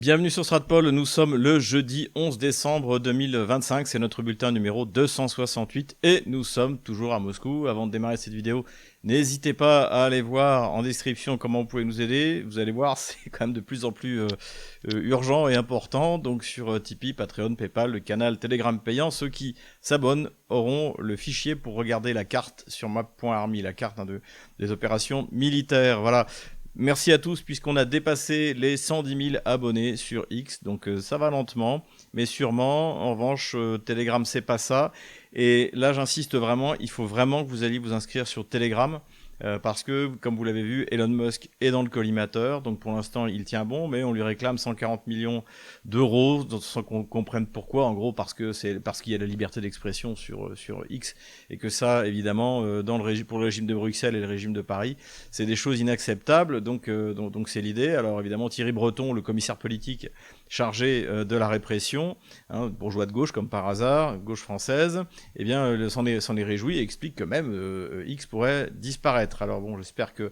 Bienvenue sur Stratpol, nous sommes le jeudi 11 décembre 2025, c'est notre bulletin numéro 268 et nous sommes toujours à Moscou. Avant de démarrer cette vidéo, n'hésitez pas à aller voir en description comment vous pouvez nous aider. Vous allez voir, c'est quand même de plus en plus urgent et important. Donc sur Tipeee, Patreon, Paypal, le canal Telegram payant, ceux qui s'abonnent auront le fichier pour regarder la carte sur map.army, la carte des opérations militaires. Voilà. Merci à tous puisqu'on a dépassé les 110 000 abonnés sur X, donc ça va lentement, mais sûrement. En revanche, Telegram c'est pas ça. Et là j'insiste vraiment, il faut vraiment que vous alliez vous inscrire sur Telegram. Parce que, comme vous l'avez vu, Elon Musk est dans le collimateur, donc pour l'instant il tient bon, mais on lui réclame 140 millions d'euros, sans qu'on comprenne pourquoi, en gros parce qu'il y a la liberté d'expression sur X, et que ça, évidemment, pour le régime de Bruxelles et le régime de Paris, c'est des choses inacceptables, donc c'est l'idée. Alors évidemment, Thierry Breton, le commissaire politique chargé de la répression, bourgeois de gauche comme par hasard, gauche française, eh bien s'en est réjoui et explique que même X pourrait disparaître. Alors bon, j'espère que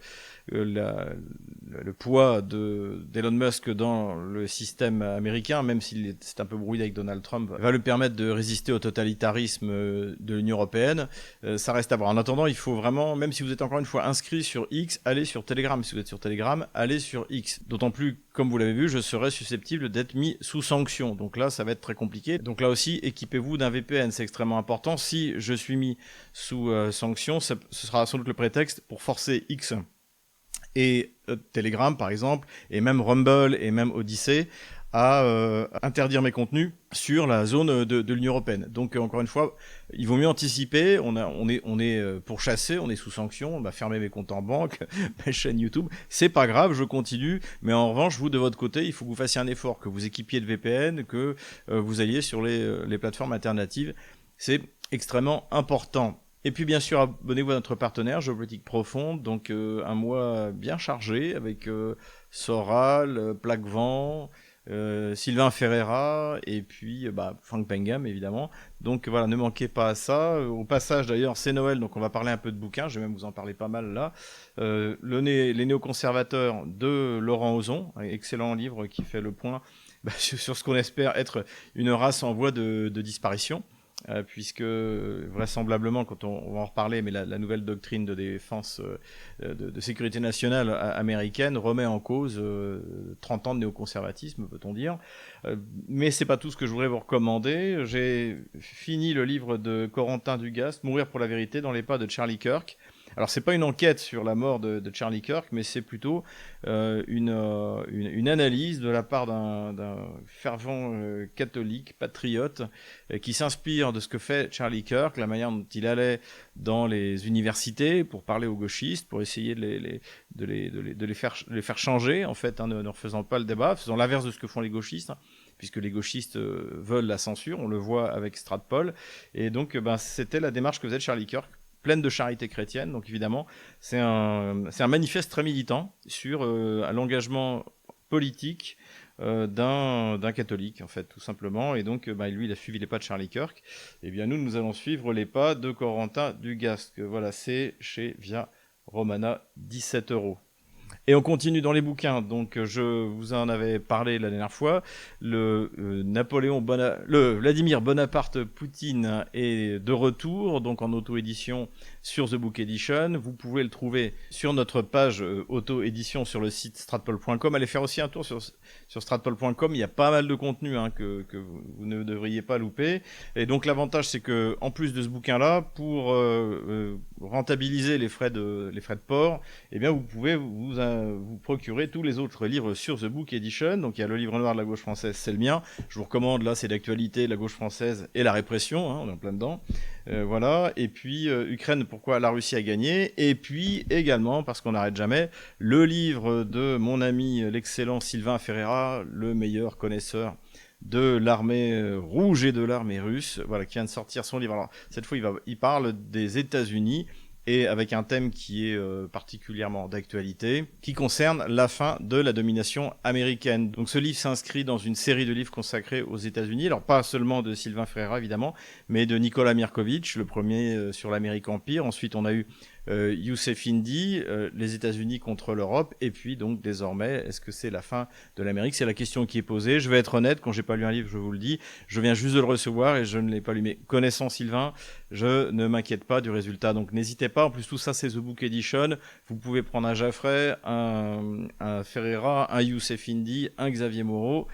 le poids d'Elon Musk dans le système américain, même s'il c'est un peu brouillé avec Donald Trump, va lui permettre de résister au totalitarisme de l'Union européenne. Ça reste à voir. En attendant, il faut vraiment, même si vous êtes encore une fois inscrit sur X, allez sur Telegram. Si vous êtes sur Telegram, allez sur X. D'autant plus, comme vous l'avez vu, je serais susceptible d'être mis sous sanction. Donc là, ça va être très compliqué. Donc là aussi, équipez-vous d'un VPN, c'est extrêmement important. Si je suis mis sous sanction, ce sera sans doute le prétexte pour forcer X et Telegram par exemple, et même Rumble et même Odyssey à interdire mes contenus sur la zone de l'Union européenne. Donc encore une fois, il vaut mieux anticiper. On est pourchassé, on est sous sanction, on va fermer mes comptes en banque, mes chaînes YouTube. C'est pas grave, je continue. Mais en revanche, vous de votre côté, il faut que vous fassiez un effort, que vous équipiez de VPN, que vous alliez sur les plateformes alternatives. C'est extrêmement important. Et puis bien sûr, abonnez-vous à notre partenaire Géopolitique Profonde, donc un mois bien chargé avec Soral, Plaquevent, Sylvain Ferreira et puis Frank Pengam évidemment. Donc voilà, ne manquez pas à ça. Au passage d'ailleurs, c'est Noël, donc on va parler un peu de bouquins, je vais même vous en parler pas mal là. Les néoconservateurs de Laurent Ozon, un excellent livre qui fait le point sur ce qu'on espère être une race en voie de disparition. Puisque vraisemblablement, quand on va en reparler, mais la nouvelle doctrine de défense de sécurité nationale américaine remet en cause 30 ans de néoconservatisme, peut-on dire. Mais c'est pas tout ce que je voudrais vous recommander. J'ai fini le livre de Corentin Dugas, Mourir pour la vérité dans les pas de Charlie Kirk. Alors c'est pas une enquête sur la mort de Charlie Kirk, mais c'est plutôt une analyse de la part d'un fervent catholique, patriote, qui s'inspire de ce que fait Charlie Kirk, la manière dont il allait dans les universités pour parler aux gauchistes, pour essayer de les faire changer, en fait, ne refaisant pas le débat, faisant l'inverse de ce que font les gauchistes, puisque les gauchistes veulent la censure, on le voit avec Stratpol, et donc c'était la démarche que faisait Charlie Kirk, pleine de charité chrétienne. Donc évidemment, c'est un manifeste très militant sur l'engagement politique d'un catholique, en fait, tout simplement. Et donc, lui, il a suivi les pas de Charlie Kirk. Et bien, nous allons suivre les pas de Corentin Dugas. Voilà, c'est chez Via Romana, 17 €. Et on continue dans les bouquins. Donc, je vous en avais parlé la dernière fois. Le Vladimir Bonaparte Poutine est de retour, donc en auto-édition sur The Book Edition. Vous pouvez le trouver sur notre page auto-édition sur le site stratpol.com. Allez faire aussi un tour sur stratpol.com. Il y a pas mal de contenu que vous ne devriez pas louper. Et donc, l'avantage, c'est que en plus de ce bouquin-là, pour rentabiliser les frais de port, eh bien, vous pouvez vous procurer tous les autres livres sur The Book Edition. Donc il y a le livre noir de la gauche française, c'est le mien. Je vous recommande, là c'est d'actualité, la gauche française et la répression, on est en plein dedans. Voilà, et puis Ukraine, pourquoi la Russie a gagné. Et puis également, parce qu'on n'arrête jamais, le livre de mon ami l'excellent Sylvain Ferreira, le meilleur connaisseur de l'armée rouge et de l'armée russe, voilà, qui vient de sortir son livre. Alors cette fois il parle des États-Unis, et avec un thème qui est particulièrement d'actualité, qui concerne la fin de la domination américaine. Donc ce livre s'inscrit dans une série de livres consacrés aux États-Unis, alors pas seulement de Sylvain Ferreira évidemment, mais de Nicolas Mirkovitch, le premier sur l'Amérique Empire. Ensuite on a eu Youssef Indy, les États-Unis contre l'Europe, et puis donc désormais, est-ce que c'est la fin de l'Amérique? C'est la question qui est posée. Je vais être honnête, quand j'ai pas lu un livre, je vous le dis, je viens juste de le recevoir et je ne l'ai pas lu. Mais connaissant Sylvain, je ne m'inquiète pas du résultat. Donc n'hésitez pas. En plus, tout ça, c'est The Book Edition. Vous pouvez prendre un Jaffray, un Ferreira, un Youssef Indy, un Xavier Moreau,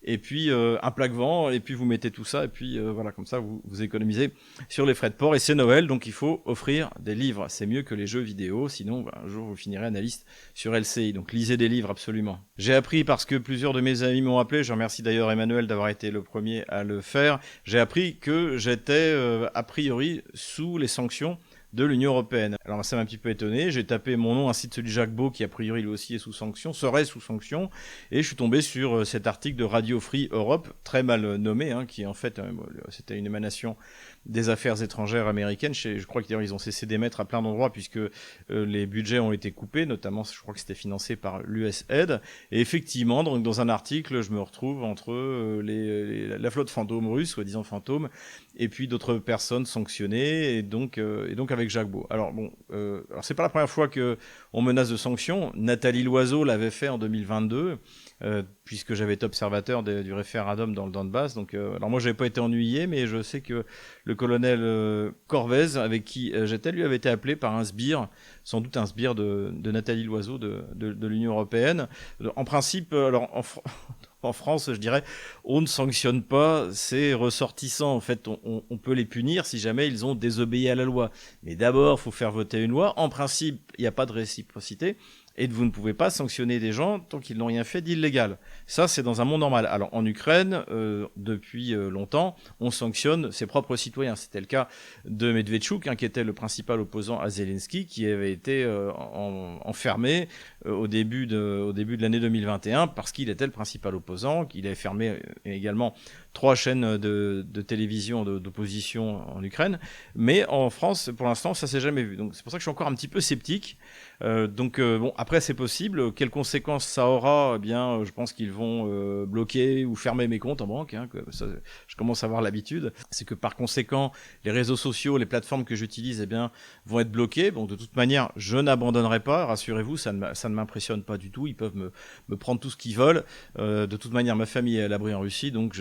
et puis un plaque-vent, et puis vous mettez tout ça, et puis voilà, comme ça vous économisez sur les frais de port. Et c'est Noël, donc il faut offrir des livres. C'est mieux que les jeux vidéo, sinon un jour vous finirez analyste sur LCI. Donc lisez des livres absolument. J'ai appris, parce que plusieurs de mes amis m'ont appelé, je remercie d'ailleurs Emmanuel d'avoir été le premier à le faire, j'ai appris que j'étais a priori sous les sanctions de l'Union européenne. Alors ça m'a un petit peu étonné, j'ai tapé mon nom ainsi de celui de Jacques Beau, qui a priori lui aussi est sous sanction, serait sous sanction, et je suis tombé sur cet article de Radio Free Europe, très mal nommé, hein, qui en fait, c'était une émanation des affaires étrangères américaines. Je crois qu'ils ont cessé d'émettre à plein d'endroits, puisque les budgets ont été coupés, notamment je crois que c'était financé par l'USAID, et effectivement, donc, dans un article, je me retrouve entre la flotte fantôme russe, soi-disant fantôme, et puis d'autres personnes sanctionnées, et donc avec Jacques Beau. Alors bon, alors c'est pas la première fois que on menace de sanctions. Nathalie Loiseau l'avait fait en 2022, puisque j'avais été observateur du référendum dans le Donbass. Donc, alors moi j'avais pas été ennuyé, mais je sais que le colonel Corvez, avec qui j'étais, lui avait été appelé par un sbire, sans doute un sbire de Nathalie Loiseau de l'Union européenne. En principe, alors en France, je dirais, on ne sanctionne pas ces ressortissants. En fait, on peut les punir si jamais ils ont désobéi à la loi. Mais d'abord, il faut faire voter une loi. En principe, il n'y a pas de réciprocité. Et vous ne pouvez pas sanctionner des gens tant qu'ils n'ont rien fait d'illégal. Ça, c'est dans un monde normal. Alors, en Ukraine, depuis longtemps, on sanctionne ses propres citoyens. C'était le cas de Medvedchuk, hein, qui était le principal opposant à Zelensky, qui avait été enfermé au début de l'année 2021 parce qu'il était le principal opposant. Il avait fermé également 3 chaînes de télévision d'opposition en Ukraine. Mais en France, pour l'instant, ça s'est jamais vu. Donc, c'est pour ça que je suis encore un petit peu sceptique. Bon, après c'est possible. Quelles conséquences ça aura? Eh bien, je pense qu'ils vont bloquer ou fermer mes comptes en banque. Hein, ça, je commence à avoir l'habitude. C'est que par conséquent, les réseaux sociaux, les plateformes que j'utilise, eh bien, vont être bloquées. Bon, de toute manière, je n'abandonnerai pas. Rassurez-vous, ça ne m'impressionne pas du tout. Ils peuvent me prendre tout ce qu'ils veulent. De toute manière, ma famille est à l'abri en Russie, donc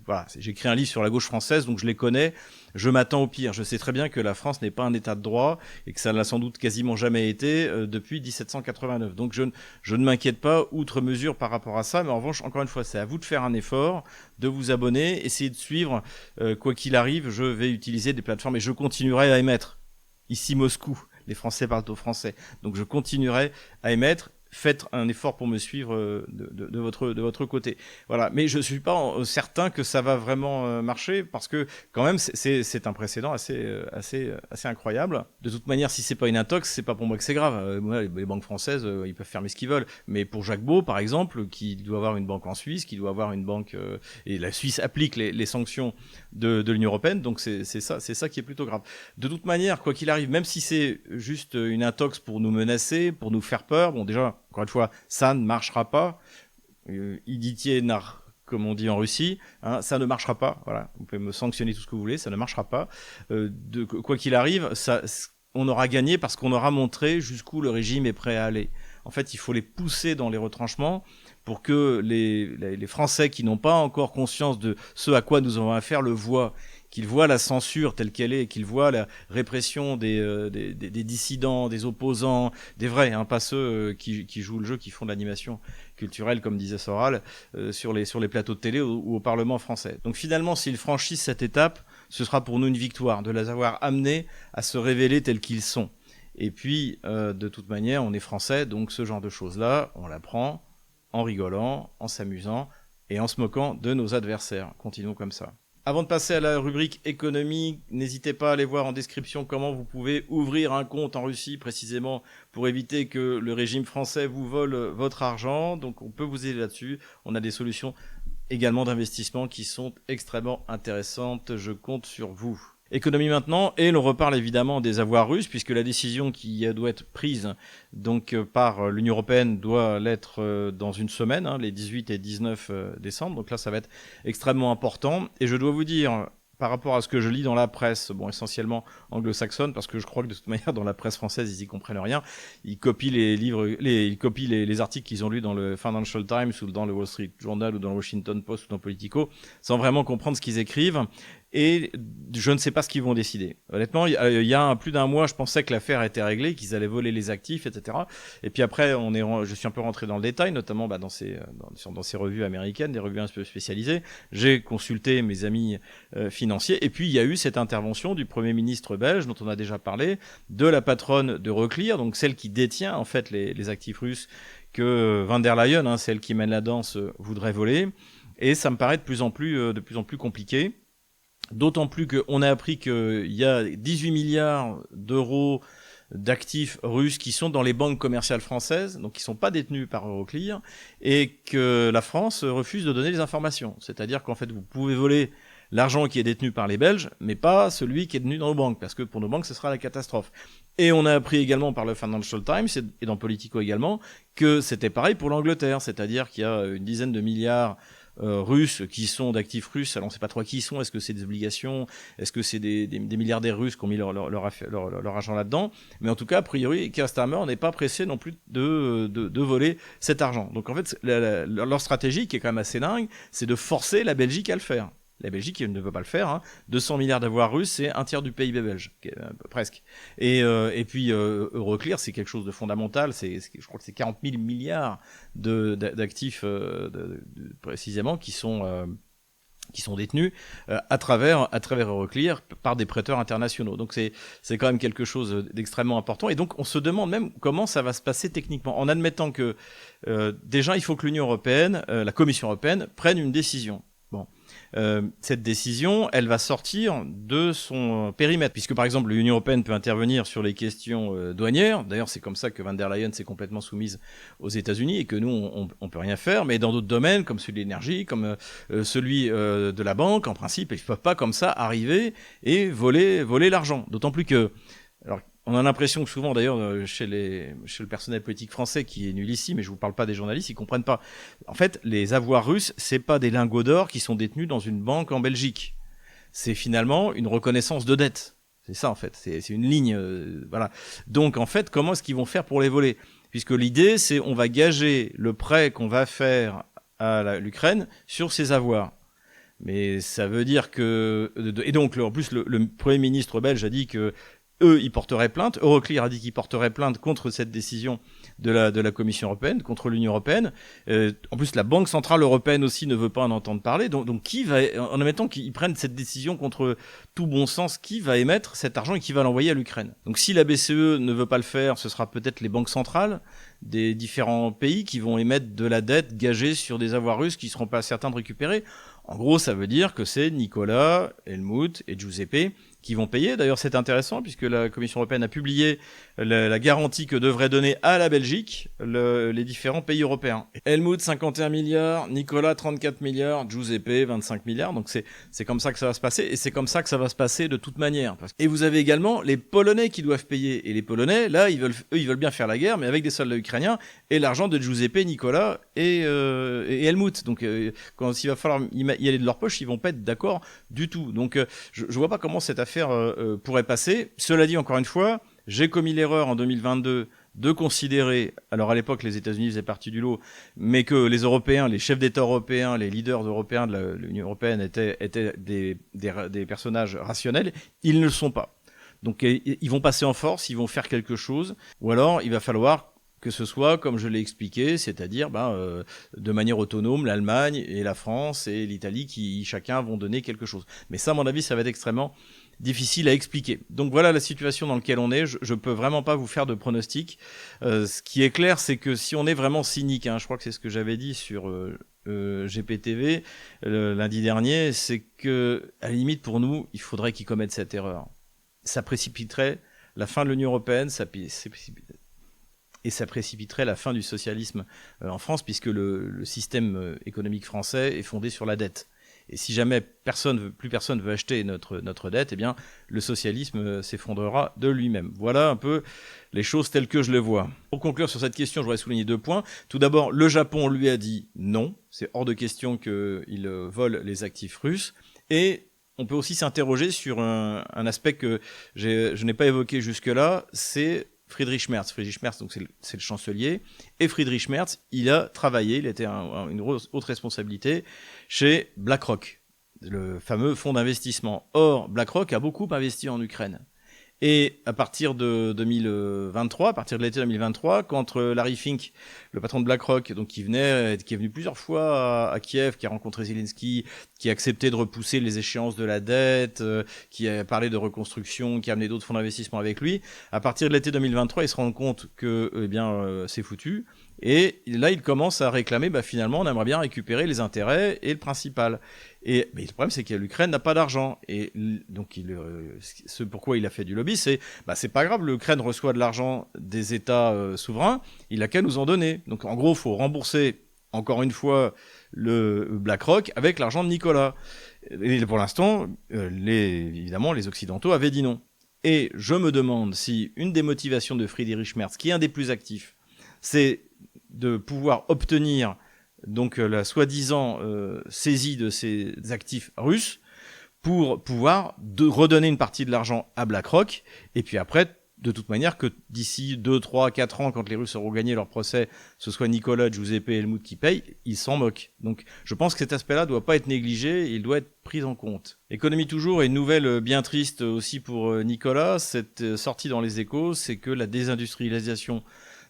voilà, j'ai écrit un livre sur la gauche française, donc je les connais. Je m'attends au pire. Je sais très bien que la France n'est pas un état de droit et que ça l'a sans doute quasiment jamais été depuis 1789. Donc je ne m'inquiète pas outre mesure par rapport à ça, mais en revanche, encore une fois, c'est à vous de faire un effort, de vous abonner, essayer de suivre. Quoi qu'il arrive, je vais utiliser des plateformes et je continuerai à émettre. Ici Moscou, les Français parlent au français. Donc je continuerai à émettre. Faites un effort pour me suivre de votre côté. Voilà. Mais je ne suis pas certain que ça va vraiment marcher, parce que quand même c'est un précédent assez incroyable. De toute manière, si c'est pas une intox, c'est pas pour moi que c'est grave. Moi, les banques françaises, ils peuvent fermer ce qu'ils veulent. Mais pour Jacques Beau, par exemple, qui doit avoir une banque en Suisse, qui doit avoir une banque et la Suisse applique les sanctions de l'Union européenne, donc c'est ça qui est plutôt grave. De toute manière, quoi qu'il arrive, même si c'est juste une intox pour nous menacer, pour nous faire peur, bon déjà, encore une fois, ça ne marchera pas. Iditier nar, comme on dit en Russie, hein, ça ne marchera pas. Voilà, vous pouvez me sanctionner tout ce que vous voulez, ça ne marchera pas. Quoi qu'il arrive, on aura gagné parce qu'on aura montré jusqu'où le régime est prêt à aller. En fait, il faut les pousser dans les retranchements pour que les Français qui n'ont pas encore conscience de ce à quoi nous avons affaire le voient, qu'ils voient la censure telle qu'elle est, qu'ils voient la répression des dissidents, des opposants, des vrais, hein, pas ceux qui jouent le jeu, qui font de l'animation culturelle, comme disait Soral, sur les plateaux de télé ou au Parlement français. Donc finalement, s'ils franchissent cette étape, ce sera pour nous une victoire, de les avoir amenés à se révéler tels qu'ils sont. Et puis, de toute manière, on est français, donc ce genre de choses-là, on l'apprend en rigolant, en s'amusant et en se moquant de nos adversaires. Continuons comme ça. Avant de passer à la rubrique économie, n'hésitez pas à aller voir en description comment vous pouvez ouvrir un compte en Russie précisément pour éviter que le régime français vous vole votre argent. Donc on peut vous aider là-dessus. On a des solutions également d'investissement qui sont extrêmement intéressantes. Je compte sur vous. Économie maintenant, et l'on reparle évidemment des avoirs russes, puisque la décision qui doit être prise donc par l'Union européenne doit l'être dans une semaine, hein, les 18 et 19 décembre. Donc là, ça va être extrêmement important. Et je dois vous dire par rapport à ce que je lis dans la presse, bon, essentiellement anglo-saxonne, parce que je crois que de toute manière, dans la presse française, ils y comprennent rien. Ils copient les livres, ils copient les articles qu'ils ont lus dans le Financial Times ou dans le Wall Street Journal ou dans le Washington Post ou dans Politico, sans vraiment comprendre ce qu'ils écrivent. Et je ne sais pas ce qu'ils vont décider. Honnêtement, il y a plus d'un mois, je pensais que l'affaire était réglée, qu'ils allaient voler les actifs, etc. Et puis après, je suis un peu rentré dans le détail, notamment dans ces revues américaines, des revues un peu spécialisées. J'ai consulté mes amis financiers. Et puis, il y a eu cette intervention du Premier ministre belge, dont on a déjà parlé, de la patronne de Euroclear, donc celle qui détient en fait les actifs russes que Van der Leyen, celle qui mène la danse, voudrait voler. Et ça me paraît de plus en plus compliqué. D'autant plus qu'on a appris qu'il y a 18 milliards d'euros d'actifs russes qui sont dans les banques commerciales françaises, donc qui ne sont pas détenus par Euroclear, et que la France refuse de donner les informations. C'est-à-dire qu'en fait, vous pouvez voler l'argent qui est détenu par les Belges, mais pas celui qui est détenu dans nos banques, parce que pour nos banques, ce sera la catastrophe. Et on a appris également par le Financial Times, et dans Politico également, que c'était pareil pour l'Angleterre, c'est-à-dire qu'il y a une dizaine de milliards russes qui sont d'actifs russes. Alors on ne sait pas trop qui ils sont. Est-ce que c'est des obligations? Est-ce que c'est des milliardaires russes qui ont mis leur argent là-dedans? Mais en tout cas, a priori, Keir Starmer n'est pas pressé non plus de voler cet argent. Donc en fait, leur stratégie, qui est quand même assez dingue, c'est de forcer la Belgique à le faire. La Belgique ne veut pas le faire. 200 milliards d'avoirs russes, c'est un tiers du PIB belge, presque. Et puis Euroclear, c'est quelque chose de fondamental. Je crois que c'est 40 000 milliards d'actifs précisément qui sont détenus à travers Euroclear par des prêteurs internationaux. Donc c'est quand même quelque chose d'extrêmement important. Et donc on se demande même comment ça va se passer techniquement, en admettant que déjà il faut que l'Union européenne, la Commission européenne, prenne une décision. Bon. Cette décision, elle va sortir de son périmètre, puisque par exemple l'Union européenne peut intervenir sur les questions douanières. D'ailleurs, c'est comme ça que Van der Leyen s'est complètement soumise aux États-Unis et que nous, on peut rien faire. Mais dans d'autres domaines, comme celui de l'énergie, comme celui de la banque, en principe, ils ne peuvent pas comme ça arriver et voler l'argent. D'autant plus que, alors, on a l'impression que souvent, d'ailleurs, chez le personnel politique français, qui est nul ici, mais je vous parle pas des journalistes, ils comprennent pas. En fait, les avoirs russes, c'est pas des lingots d'or qui sont détenus dans une banque en Belgique. C'est finalement une reconnaissance de dette. C'est ça, en fait. C'est une ligne, voilà. Donc, en fait, comment est-ce qu'ils vont faire pour les voler? Puisque l'idée, c'est on va gager le prêt qu'on va faire à l'Ukraine sur ses avoirs. Mais ça veut dire que... Et donc, en plus, le Premier ministre belge a dit que eux, ils porteraient plainte. Euroclear a dit qu'ils porteraient plainte contre cette décision de la Commission européenne, contre l'Union européenne. En plus, la Banque centrale européenne aussi ne veut pas en entendre parler. Donc qui va, en admettant qu'ils prennent cette décision contre tout bon sens, qui va émettre cet argent et qui va l'envoyer à l'Ukraine? Donc si la BCE ne veut pas le faire, ce sera peut-être les banques centrales des différents pays qui vont émettre de la dette gagée sur des avoirs russes qui ne seront pas certains de récupérer. En gros, ça veut dire que c'est Nicolas, Helmut et Giuseppe qui vont payer. D'ailleurs, c'est intéressant puisque la Commission européenne a publié la garantie que devraient donner à la Belgique les différents pays européens. Helmut, 51 milliards, Nicolas, 34 milliards, Giuseppe, 25 milliards. Donc c'est comme ça que ça va se passer et c'est comme ça que ça va se passer de toute manière. Et vous avez également les Polonais qui doivent payer. Et les Polonais, là, ils veulent bien faire la guerre, mais avec des soldats ukrainiens et l'argent de Giuseppe, Nicolas et Helmut. Donc quand il va falloir y aller de leur poche, ils vont pas être d'accord du tout. Donc je vois pas comment cette affaire pourrait passer. Cela dit, encore une fois, j'ai commis l'erreur en 2022 de considérer, alors à l'époque les États-Unis faisaient partie du lot, mais que les Européens, les chefs d'État européens, les leaders européens de l'Union européenne étaient des personnages rationnels. Ils ne le sont pas. Donc ils vont passer en force, ils vont faire quelque chose, ou alors il va falloir que ce soit, comme je l'ai expliqué, c'est-à-dire de manière autonome, l'Allemagne et la France et l'Italie qui chacun vont donner quelque chose. Mais ça, à mon avis, ça va être extrêmement difficile à expliquer. Donc voilà la situation dans laquelle on est. Je peux vraiment pas vous faire de pronostic. Ce qui est clair, c'est que si on est vraiment cynique, je crois que c'est ce que j'avais dit sur GPTV lundi dernier, c'est que à la limite pour nous, il faudrait qu'ils commettent cette erreur. Ça précipiterait la fin de l'Union européenne, et ça précipiterait la fin du socialisme en France, puisque le système économique français est fondé sur la dette. Et si jamais plus personne veut acheter notre dette, eh bien, le socialisme s'effondrera de lui-même. Voilà un peu les choses telles que je les vois. Pour conclure sur cette question, je voudrais souligner 2 points. Tout d'abord, le Japon lui a dit non. C'est hors de question qu'il vole les actifs russes. Et on peut aussi s'interroger sur un aspect que je n'ai pas évoqué jusque-là, c'est Friedrich Merz. Friedrich Merz, donc c'est le chancelier. Et Friedrich Merz, il a travaillé, il était une haute responsabilité chez BlackRock, le fameux fonds d'investissement. Or, BlackRock a beaucoup investi en Ukraine. Et à partir de 2023, à partir de l'été 2023, quand Larry Fink, le patron de BlackRock, donc qui est venu plusieurs fois à Kiev, qui a rencontré Zelensky, qui a accepté de repousser les échéances de la dette, qui a parlé de reconstruction, qui a amené d'autres fonds d'investissement avec lui, à partir de l'été 2023, il se rend compte que c'est foutu. Et là, il commence à réclamer, finalement, on aimerait bien récupérer les intérêts et le principal. Mais le problème, c'est que l'Ukraine n'a pas d'argent. Et donc, ce pourquoi il a fait du lobby, c'est pas grave, l'Ukraine reçoit de l'argent des États souverains, il a qu'à nous en donner. Donc, en gros, il faut rembourser, encore une fois, le BlackRock avec l'argent de Nicolas. Et pour l'instant, évidemment, les Occidentaux avaient dit non. Et je me demande si une des motivations de Friedrich Merz, qui est un des plus actifs, c'est de pouvoir obtenir donc la soi-disant saisie de ces actifs russes pour pouvoir redonner une partie de l'argent à BlackRock, et puis après, de toute manière, que d'ici 2, 3, 4 ans, quand les Russes auront gagné leur procès, ce soit Nicolas, Giuseppe et Helmut qui payent, ils s'en moquent. Donc je pense que cet aspect-là ne doit pas être négligé, il doit être pris en compte. Économie toujours, et une nouvelle bien triste aussi pour Nicolas, cette sortie dans les Échos, c'est que la désindustrialisation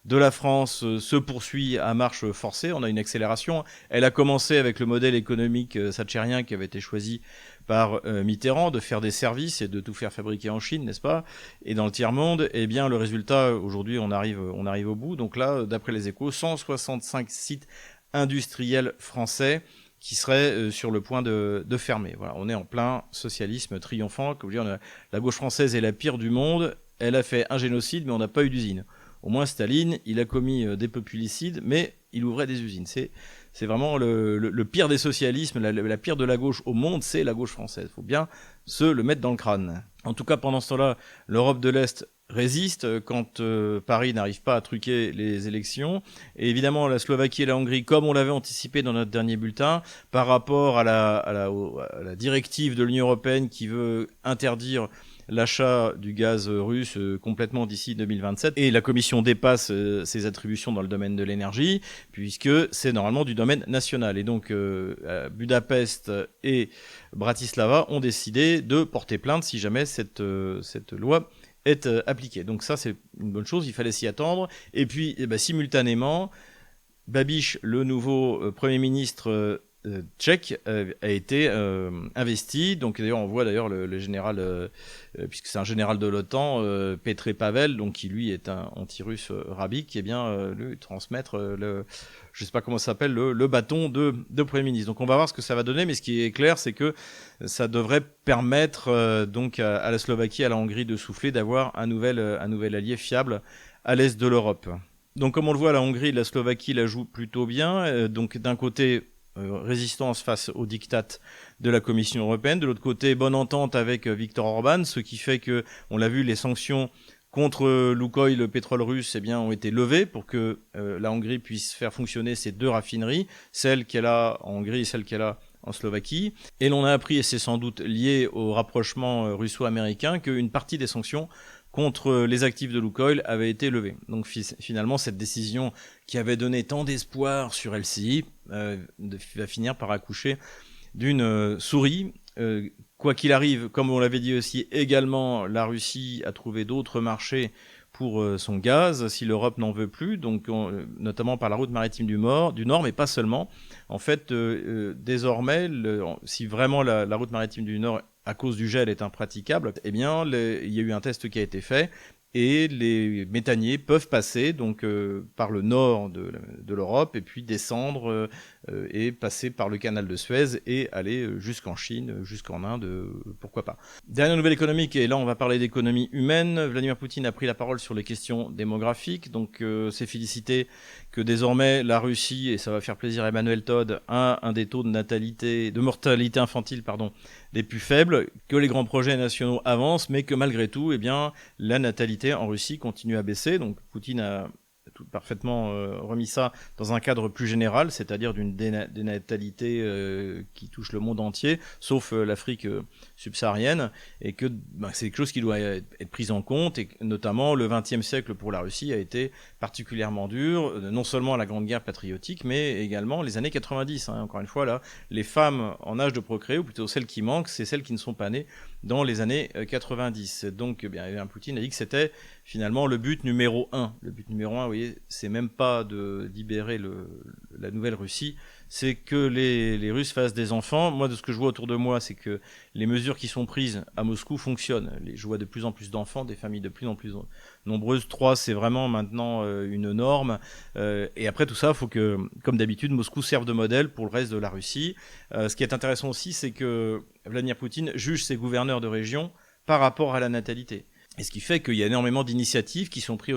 de la France se poursuit à marche forcée. On a une accélération. Elle a commencé avec le modèle économique thatchérien qui avait été choisi par Mitterrand, de faire des services et de tout faire fabriquer en Chine, n'est-ce pas? Et dans le tiers-monde, eh bien, le résultat, aujourd'hui, on arrive au bout. Donc là, d'après les Échos, 165 sites industriels français qui seraient sur le point de fermer. Voilà, on est en plein socialisme triomphant. Comme je dis, la gauche française est la pire du monde. Elle a fait un génocide, mais on n'a pas eu d'usine. Au moins, Staline, il a commis des populicides, mais il ouvrait des usines. C'est vraiment le pire des socialismes, la pire de la gauche au monde, c'est la gauche française. Il faut bien se le mettre dans le crâne. En tout cas, pendant ce temps-là, l'Europe de l'Est résiste quand Paris n'arrive pas à truquer les élections. Et évidemment, la Slovaquie et la Hongrie, comme on l'avait anticipé dans notre dernier bulletin, par rapport à la directive de l'Union européenne qui veut interdire l'achat du gaz russe complètement d'ici 2027. Et la Commission dépasse ses attributions dans le domaine de l'énergie, puisque c'est normalement du domaine national. Et donc, Budapest et Bratislava ont décidé de porter plainte si jamais cette loi est appliquée. Donc ça, c'est une bonne chose, il fallait s'y attendre. Et puis, simultanément, Babiš, le nouveau Premier ministre tchèque, a été investi. Donc d'ailleurs, on voit d'ailleurs le général, puisque c'est un général de l'OTAN, Petr Pavel, donc qui lui est un anti-russe rabi, qui est bien lui transmettre je sais pas comment ça s'appelle, le bâton de Premier ministre. Donc on va voir ce que ça va donner, mais ce qui est clair, c'est que ça devrait permettre donc à la Slovaquie, à la Hongrie de souffler, d'avoir un nouvel allié fiable à l'est de l'Europe. Donc comme on le voit, la Hongrie et la Slovaquie la jouent plutôt bien. Donc d'un côté, résistance face au diktat de la Commission européenne, de l'autre côté, bonne entente avec Viktor Orban, ce qui fait que, on l'a vu, les sanctions contre Lukoil, le pétrole russe, ont été levées pour que la Hongrie puisse faire fonctionner ces deux raffineries, celle qu'elle a en Hongrie et celle qu'elle a en Slovaquie. Et l'on a appris, et c'est sans doute lié au rapprochement russo-américain, qu'une partie des sanctions contre les actifs de Lukoil avait été levée. Donc finalement, cette décision qui avait donné tant d'espoir sur LCI va finir par accoucher d'une souris. Quoi qu'il arrive, comme on l'avait dit aussi, également, la Russie a trouvé d'autres marchés pour son gaz, si l'Europe n'en veut plus, donc notamment par la route maritime du Nord, mais pas seulement. En fait, désormais, si vraiment la route maritime du Nord, à cause du gel, est impraticable, il y a eu un test qui a été fait, et les méthaniers peuvent passer donc par le nord de l'Europe et puis descendre et passer par le canal de Suez et aller jusqu'en Chine, jusqu'en Inde, pourquoi pas. Dernière nouvelle économique, et là on va parler d'économie humaine. Vladimir Poutine a pris la parole sur les questions démographiques, donc c'est félicité que désormais la Russie, et ça va faire plaisir à Emmanuel Todd, a un des taux de mortalité infantile les plus faibles, que les grands projets nationaux avancent, mais que malgré tout, la natalité en Russie continue à baisser. Donc Poutine a parfaitement remis ça dans un cadre plus général, c'est-à-dire d'une dénatalité qui touche le monde entier, sauf l'Afrique subsaharienne, et que c'est quelque chose qui doit être pris en compte, et notamment le XXe siècle pour la Russie a été particulièrement dur, non seulement la Grande Guerre patriotique, mais également les années 90. Encore une fois, là, les femmes en âge de procréer, ou plutôt celles qui manquent, c'est celles qui ne sont pas nées dans les années 90. Donc, Vladimir Poutine a dit que c'était finalement le but numéro 1. Le but numéro 1, vous voyez, c'est même pas de libérer la nouvelle Russie, c'est que les Russes fassent des enfants. Moi, de ce que je vois autour de moi, c'est que les mesures qui sont prises à Moscou fonctionnent. Je vois de plus en plus d'enfants, des familles de plus en plus nombreuses. 3, c'est vraiment maintenant une norme. Et après tout ça, il faut que, comme d'habitude, Moscou serve de modèle pour le reste de la Russie. Ce qui est intéressant aussi, c'est que Vladimir Poutine juge ses gouverneurs de région par rapport à la natalité. Et ce qui fait qu'il y a énormément d'initiatives qui sont prises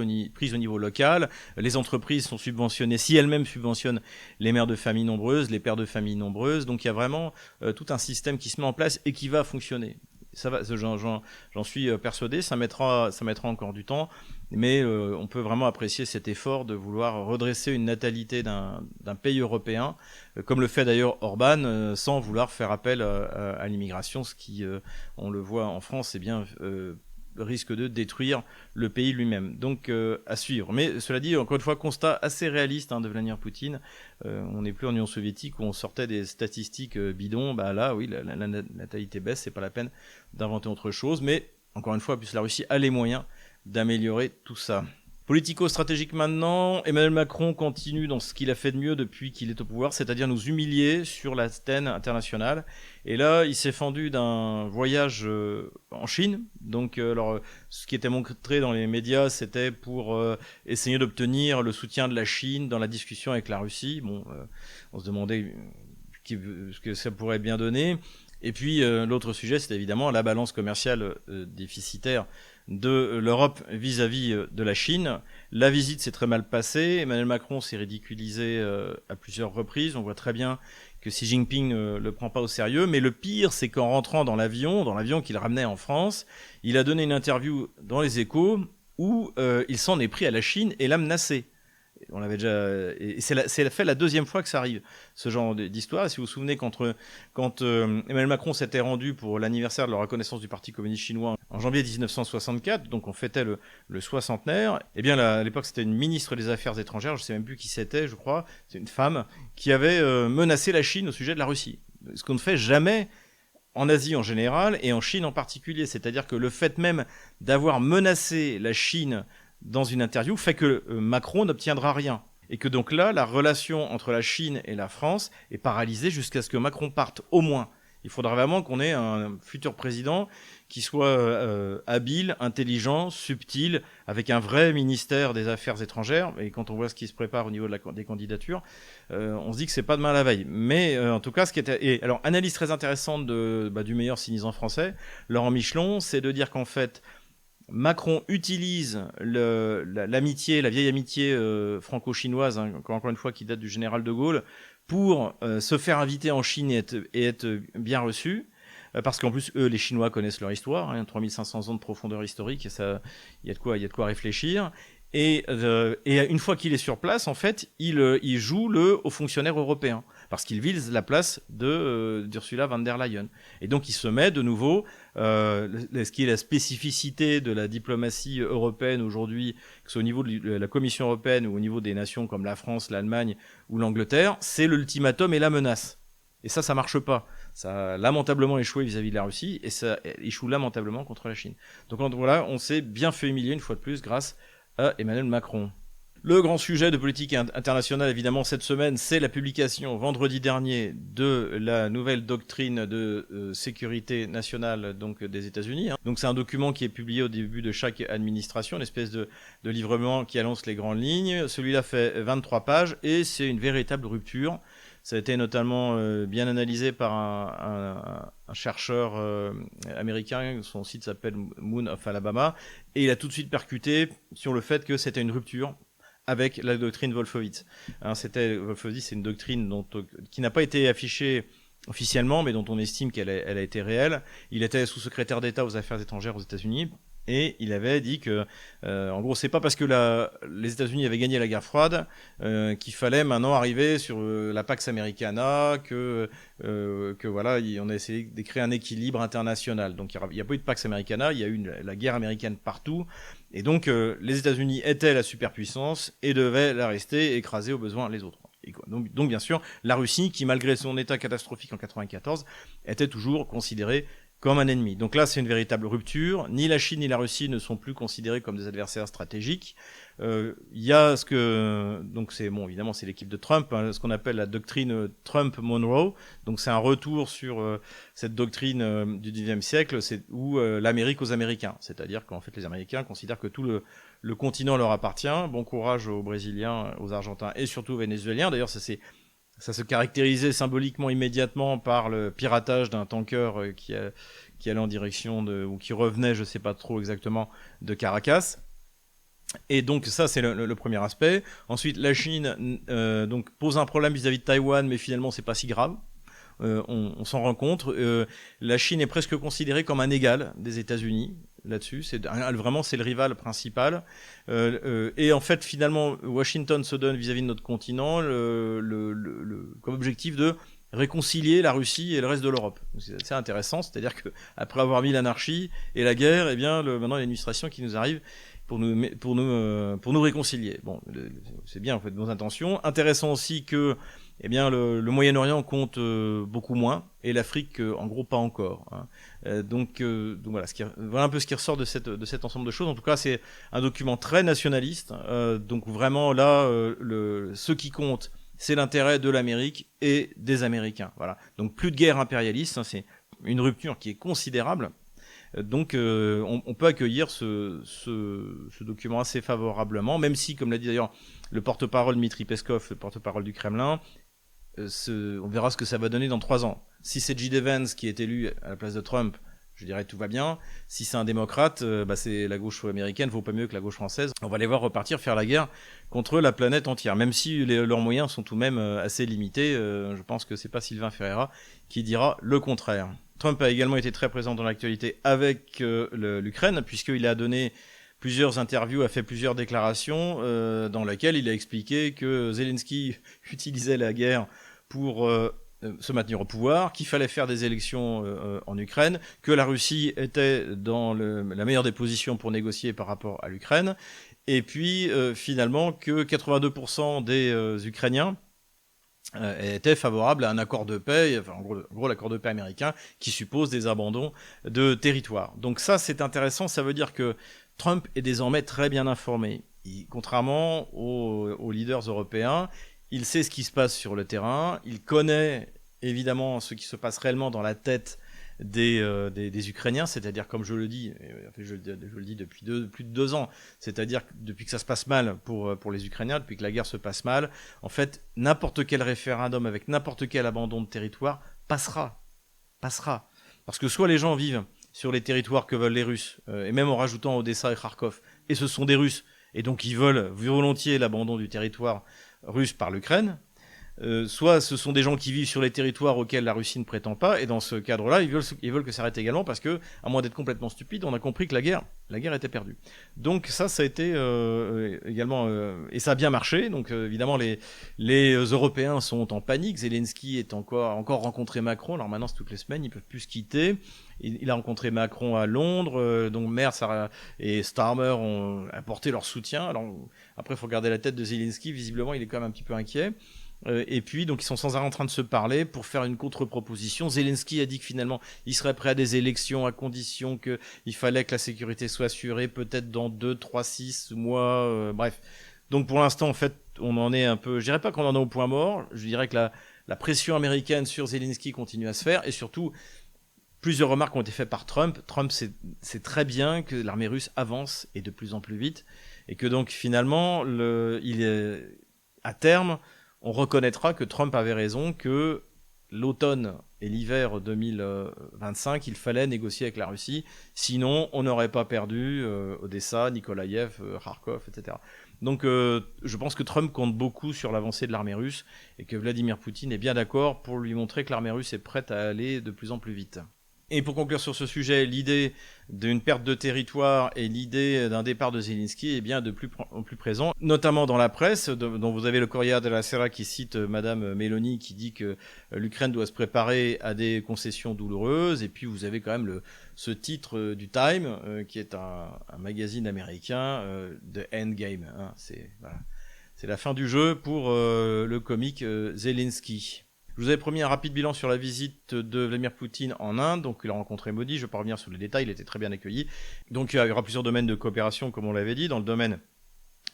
au niveau local. Les entreprises sont subventionnées, si elles-mêmes subventionnent les mères de familles nombreuses, les pères de familles nombreuses. Donc il y a vraiment tout un système qui se met en place et qui va fonctionner. Ça va, j'en suis persuadé, ça mettra encore du temps, mais on peut vraiment apprécier cet effort de vouloir redresser une natalité d'un pays européen, comme le fait d'ailleurs Orban, sans vouloir faire appel à l'immigration, ce qui, on le voit en France, risque de détruire le pays lui-même. Donc à suivre. Mais cela dit, encore une fois, constat assez réaliste de Vladimir Poutine. On n'est plus en Union soviétique où on sortait des statistiques bidons. Là, oui, la natalité baisse, c'est pas la peine d'inventer autre chose. Mais encore une fois, puisque la Russie a les moyens d'améliorer tout ça. Politico-stratégique maintenant, Emmanuel Macron continue dans ce qu'il a fait de mieux depuis qu'il est au pouvoir, c'est-à-dire nous humilier sur la scène internationale. Et là, il s'est fendu d'un voyage en Chine. Donc, ce qui était montré dans les médias, c'était pour essayer d'obtenir le soutien de la Chine dans la discussion avec la Russie. Bon, on se demandait ce que ça pourrait bien donner. Et puis, l'autre sujet, c'est évidemment la balance commerciale déficitaire de l'Europe vis-à-vis de la Chine. La visite s'est très mal passée. Emmanuel Macron s'est ridiculisé à plusieurs reprises. On voit très bien que Xi Jinping ne le prend pas au sérieux. Mais le pire, c'est qu'en rentrant dans l'avion qu'il ramenait en France, il a donné une interview dans Les Échos où il s'en est pris à la Chine et l'a menacé. On l'avait déjà, et c'est fait la deuxième fois que ça arrive, ce genre d'histoire. Et si vous vous souvenez, quand Emmanuel Macron s'était rendu pour l'anniversaire de la reconnaissance du Parti communiste chinois en janvier 1964, donc on fêtait le soixantenaire, eh bien à l'époque c'était une ministre des Affaires étrangères, je ne sais même plus qui c'était, je crois, c'est une femme, qui avait menacé la Chine au sujet de la Russie. Ce qu'on ne fait jamais en Asie en général et en Chine en particulier. C'est-à-dire que le fait même d'avoir menacé la Chine dans une interview fait que Macron n'obtiendra rien. Et que donc là, la relation entre la Chine et la France est paralysée jusqu'à ce que Macron parte au moins. Il faudra vraiment qu'on ait un futur président qui soit habile, intelligent, subtil, avec un vrai ministère des Affaires étrangères. Et quand on voit ce qui se prépare au niveau des candidatures, on se dit que c'est pas demain la veille. Mais en tout cas, alors analyse très intéressante du meilleur cynisant français, Laurent Michelon, c'est de dire qu'en fait, Macron utilise l'amitié, la vieille amitié franco-chinoise, encore une fois, qui date du général de Gaulle, pour se faire inviter en Chine et être bien reçu. Parce qu'en plus, eux, les Chinois connaissent leur histoire, 3500 ans de profondeur historique, il y a de quoi réfléchir. Et une fois qu'il est sur place, en fait, il joue le haut fonctionnaire européen, parce qu'il vise la place d'Ursula von der Leyen. Et donc, il se met de nouveau, ce qui est la spécificité de la diplomatie européenne aujourd'hui, que ce soit au niveau de la Commission européenne ou au niveau des nations comme la France, l'Allemagne ou l'Angleterre, c'est l'ultimatum et la menace. Et ça marche pas. Ça a lamentablement échoué vis-à-vis de la Russie, et ça échoue lamentablement contre la Chine. Donc voilà, on s'est bien fait humilier une fois de plus grâce à Emmanuel Macron. Le grand sujet de politique internationale, évidemment, cette semaine, c'est la publication vendredi dernier de la nouvelle doctrine de sécurité nationale donc des États-Unis. Donc c'est un document qui est publié au début de chaque administration, une espèce de livrement qui annonce les grandes lignes. Celui-là fait 23 pages et c'est une véritable rupture. Ça a été notamment bien analysé par un chercheur américain, son site s'appelle Moon of Alabama, et il a tout de suite percuté sur le fait que c'était une rupture avec la doctrine Wolfowitz. Wolfowitz, c'est une doctrine qui n'a pas été affichée officiellement, mais dont on estime qu'elle a été réelle. Il était sous-secrétaire d'État aux Affaires étrangères aux États-Unis. Et il avait dit que, en gros, c'est pas parce que les États-Unis avaient gagné la guerre froide qu'il fallait maintenant arriver sur la Pax Americana, que voilà, on a essayé de créer un équilibre international. Donc il n'y a pas eu de Pax Americana, il y a eu la guerre américaine partout. Et donc les États-Unis étaient la superpuissance et devaient la rester, écraser au besoin les autres. Donc bien sûr, la Russie, qui malgré son état catastrophique en 1994, était toujours considérée comme un ennemi. Donc là, c'est une véritable rupture. Ni la Chine ni la Russie ne sont plus considérés comme des adversaires stratégiques. Il y a donc c'est bon, évidemment, c'est l'équipe de Trump, hein, ce qu'on appelle la doctrine Trump-Monroe. Donc c'est un retour sur cette doctrine du XIXe siècle, où l'Amérique aux Américains. C'est-à-dire qu'en fait, les Américains considèrent que tout le continent leur appartient. Bon courage aux Brésiliens, aux Argentins et surtout aux Vénézuéliens. D'ailleurs, ça se caractérisait symboliquement immédiatement par le piratage d'un tanker qui allait en direction ou qui revenait, je ne sais pas trop exactement, de Caracas. Et donc ça, c'est le premier aspect. Ensuite, la Chine donc pose un problème vis-à-vis de Taïwan, mais finalement, c'est pas si grave. On s'en rend compte. La Chine est presque considérée comme un égal des États-Unis là-dessus. Vraiment, c'est le rival principal. Et en fait, finalement, Washington se donne vis-à-vis de notre continent comme objectif de réconcilier la Russie et le reste de l'Europe. C'est intéressant, c'est-à-dire qu'après avoir mis l'anarchie et la guerre, eh bien, maintenant, il y a une administration qui nous arrive pour nous réconcilier. Bon, c'est bien, en fait, de nos intentions. Intéressant aussi que eh bien, le Moyen-Orient compte beaucoup moins, et l'Afrique, en gros, pas encore. Hein. Donc voilà, voilà un peu ce qui ressort de cet ensemble de choses. En tout cas, c'est un document très nationaliste. Donc vraiment, là, ce qui compte, c'est l'intérêt de l'Amérique et des Américains. Voilà. Donc plus de guerre impérialiste, hein, c'est une rupture qui est considérable. Donc on peut accueillir ce document assez favorablement, même si, comme l'a dit d'ailleurs le porte-parole Dmitri Peskov, le porte-parole du Kremlin, on verra ce que ça va donner dans 3 ans. Si c'est J.D. Vance qui est élu à la place de Trump, je dirais tout va bien. Si c'est un démocrate, c'est la gauche américaine, vaut pas mieux que la gauche française. On va les voir repartir faire la guerre contre la planète entière, même si leurs moyens sont tout de même assez limités. Je pense que c'est pas Sylvain Ferreira qui dira le contraire. Trump a également été très présent dans l'actualité avec l'Ukraine, puisqu'il a donné plusieurs interviews, a fait plusieurs déclarations dans lesquelles il a expliqué que Zelensky utilisait la guerre pour se maintenir au pouvoir, qu'il fallait faire des élections en Ukraine, que la Russie était dans la meilleure des positions pour négocier par rapport à l'Ukraine, et puis finalement que 82% des Ukrainiens étaient favorables à un accord de paix, enfin en gros l'accord de paix américain, qui suppose des abandons de territoire. Donc ça, c'est intéressant, ça veut dire que Trump est désormais très bien informé. Contrairement aux leaders européens, il sait ce qui se passe sur le terrain, il connaît évidemment ce qui se passe réellement dans la tête des Ukrainiens, c'est-à-dire, comme je le dis, je le dis depuis plus de 2 ans, c'est-à-dire depuis que ça se passe mal pour les Ukrainiens, depuis que la guerre se passe mal, en fait, n'importe quel référendum avec n'importe quel abandon de territoire passera. Parce que soit les gens vivent sur les territoires que veulent les Russes, et même en rajoutant Odessa et Kharkov, et ce sont des Russes, et donc ils veulent volontiers l'abandon du territoire russe par l'Ukraine, soit ce sont des gens qui vivent sur les territoires auxquels la Russie ne prétend pas, et dans ce cadre-là, ils veulent que ça arrête également, parce que, à moins d'être complètement stupide, on a compris que la guerre était perdue. Donc ça a été également, et ça a bien marché. Donc évidemment, les Européens sont en panique. Zelensky est encore rencontré Macron. Alors maintenant, c'est toutes les semaines, ils peuvent plus se quitter. Il a rencontré Macron à Londres, donc Merz et Starmer ont apporté leur soutien. Alors après, il faut regarder la tête de Zelensky. Visiblement, il est quand même un petit peu inquiet. Et puis, donc, ils sont sans arrêt en train de se parler pour faire une contre-proposition. Zelensky a dit que finalement, il serait prêt à des élections à condition qu'il fallait que la sécurité soit assurée, peut-être dans 2, 3, 6 mois, bref. Donc, pour l'instant, en fait, on en est un peu... Je dirais pas qu'on en est au point mort. Je dirais que la pression américaine sur Zelensky continue à se faire. Et surtout, plusieurs remarques ont été faites par Trump. Trump sait très bien que l'armée russe avance et de plus en plus vite. Et que donc, finalement, à terme, on reconnaîtra que Trump avait raison, que l'automne et l'hiver 2025, il fallait négocier avec la Russie, sinon on n'aurait pas perdu Odessa, Nikolaïev, Kharkov, etc. Donc je pense que Trump compte beaucoup sur l'avancée de l'armée russe, et que Vladimir Poutine est bien d'accord pour lui montrer que l'armée russe est prête à aller de plus en plus vite. Et pour conclure sur ce sujet, l'idée d'une perte de territoire et l'idée d'un départ de Zelensky est bien de plus en plus présent, notamment dans la presse, dont vous avez le Corriere della Sera qui cite Madame Meloni qui dit que l'Ukraine doit se préparer à des concessions douloureuses, et puis vous avez quand même ce titre du Time, qui est un magazine américain, The Endgame. Hein, c'est la fin du jeu pour le comique Zelensky. Je vous avais promis un rapide bilan sur la visite de Vladimir Poutine en Inde. Donc, il a rencontré Modi. Je ne vais pas revenir sur les détails. Il était très bien accueilli. Donc, il y aura plusieurs domaines de coopération, comme on l'avait dit, dans le domaine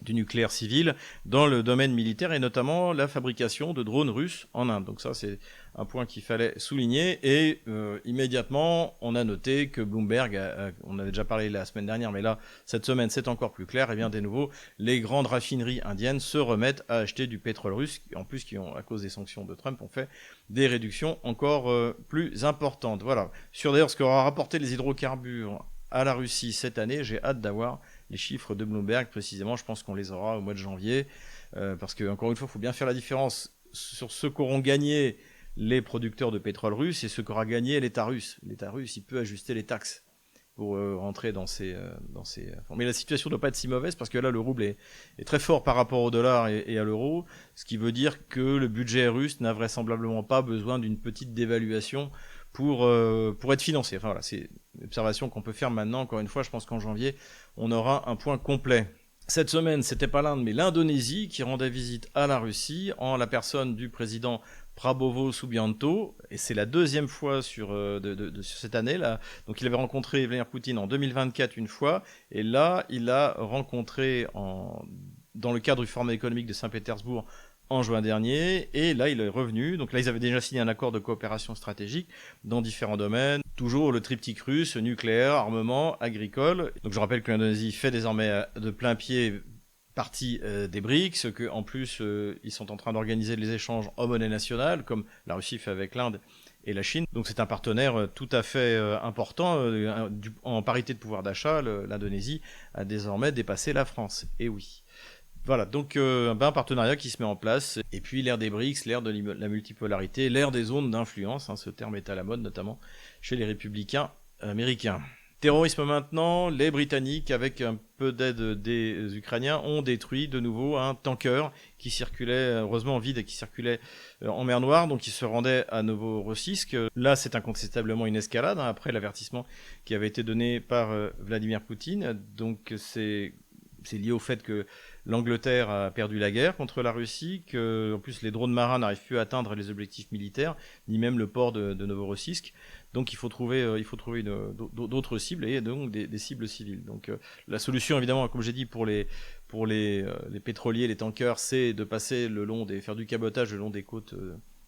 du nucléaire civil, dans le domaine militaire et notamment la fabrication de drones russes en Inde. Donc ça, c'est un point qu'il fallait souligner. Et immédiatement, on a noté que Bloomberg, on avait déjà parlé la semaine dernière, mais là, cette semaine, c'est encore plus clair. Et bien, de nouveau, les grandes raffineries indiennes se remettent à acheter du pétrole russe, en plus, qui ont, à cause des sanctions de Trump, ont fait des réductions encore plus importantes. Voilà. Sur d'ailleurs ce qu'aura rapporté les hydrocarbures à la Russie cette année, j'ai hâte d'avoir les chiffres de Bloomberg précisément. Je pense qu'on les aura au mois de janvier, parce que encore une fois, il faut bien faire la différence sur ce qu'auront gagné les producteurs de pétrole russe et ce qu'aura gagné l'État russe. L'État russe, il peut ajuster les taxes pour rentrer dans ces... Mais la situation ne doit pas être si mauvaise, parce que là, le rouble est très fort par rapport au dollar et à l'euro, ce qui veut dire que le budget russe n'a vraisemblablement pas besoin d'une petite dévaluation pour être financé. Enfin voilà, c'est une observation qu'on peut faire maintenant. Encore une fois, je pense qu'en janvier, on aura un point complet. Cette semaine, c'était pas l'Inde, mais l'Indonésie qui rendait visite à la Russie en la personne du président Prabowo Subianto, et c'est la deuxième fois sur cette année-là. Donc il avait rencontré Vladimir Poutine en 2024 une fois, et là, il a rencontré dans le cadre du Forum économique de Saint-Pétersbourg en juin dernier, et là il est revenu. Donc là ils avaient déjà signé un accord de coopération stratégique dans différents domaines, toujours le triptyque russe, nucléaire, armement, agricole. Donc je rappelle que l'Indonésie fait désormais de plein pied partie des BRICS, qu'en plus ils sont en train d'organiser les échanges en monnaie nationale, comme la Russie fait avec l'Inde et la Chine. Donc c'est un partenaire tout à fait important. En parité de pouvoir d'achat, l'Indonésie a désormais dépassé la France. Et oui. Voilà, donc un partenariat qui se met en place, et puis l'ère des BRICS, l'ère de la multipolarité, l'ère des zones d'influence, hein, ce terme est à la mode, notamment chez les républicains américains. Terrorisme maintenant, les Britanniques, avec un peu d'aide des Ukrainiens, ont détruit de nouveau un tanker qui circulait, heureusement vide, et qui circulait en mer Noire, donc il se rendait à Novorossiysk. Là, c'est incontestablement une escalade, hein, après l'avertissement qui avait été donné par Vladimir Poutine, donc c'est lié au fait que l'Angleterre a perdu la guerre contre la Russie, que en plus les drones marins n'arrivent plus à atteindre les objectifs militaires, ni même le port de Novorossiysk. Donc il faut trouver d'autres cibles, et donc des cibles civiles. Donc la solution, évidemment, comme j'ai dit, pour les pétroliers, les tankers, c'est de passer faire du cabotage le long des côtes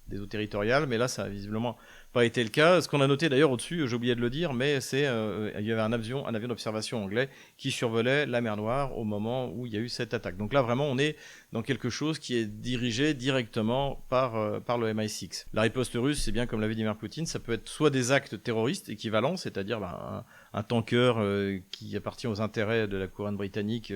des eaux territoriales, mais là ça a visiblement pas été le cas. Ce qu'on a noté d'ailleurs au-dessus, j'ai oublié de le dire, mais il y avait un avion d'observation anglais qui survolait la mer Noire au moment où il y a eu cette attaque. Donc là vraiment on est dans quelque chose qui est dirigé directement par le MI6. La riposte russe, c'est bien comme l'avait dit Vladimir Poutine, ça peut être soit des actes terroristes équivalents, c'est-à-dire un tanker qui appartient aux intérêts de la couronne britannique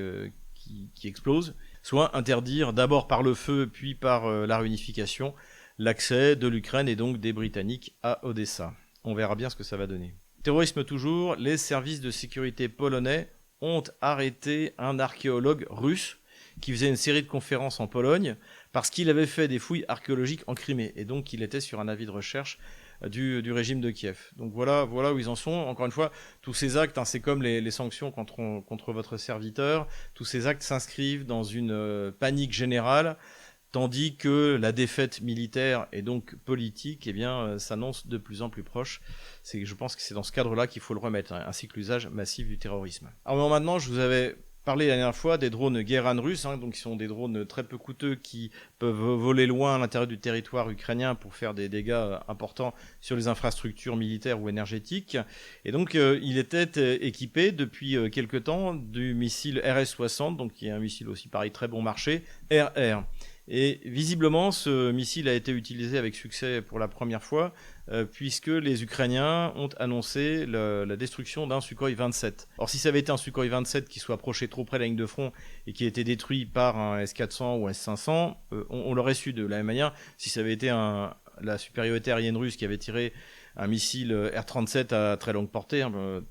qui explose, soit interdire d'abord par le feu puis par la réunification l'accès de l'Ukraine et donc des Britanniques à Odessa. On verra bien ce que ça va donner. Terrorisme toujours, les services de sécurité polonais ont arrêté un archéologue russe qui faisait une série de conférences en Pologne parce qu'il avait fait des fouilles archéologiques en Crimée, et donc il était sur un avis de recherche du régime de Kiev. Donc voilà où ils en sont. Encore une fois, tous ces actes, hein, c'est comme les sanctions contre votre serviteur, tous ces actes s'inscrivent dans une panique générale, tandis que la défaite militaire et donc politique s'annonce de plus en plus proche. Je pense que c'est dans ce cadre-là qu'il faut le remettre, hein, ainsi que l'usage massif du terrorisme. Alors maintenant, je vous avais parlé la dernière fois des drones Guéran russes, hein, donc qui sont des drones très peu coûteux qui peuvent voler loin à l'intérieur du territoire ukrainien pour faire des dégâts importants sur les infrastructures militaires ou énergétiques. Et donc il était équipé depuis quelque temps du missile RS-60, donc qui est un missile aussi pareil très bon marché, RR. Et visiblement, ce missile a été utilisé avec succès pour la première fois, puisque les Ukrainiens ont annoncé la destruction d'un Sukhoi 27. Or, si ça avait été un Sukhoi 27 qui soit approché trop près de la ligne de front et qui a été détruit par un S-400 ou un S-500, on l'aurait su de la même manière. Si ça avait été un la supériorité aérienne russe qui avait tiré un missile R-37 à très longue portée,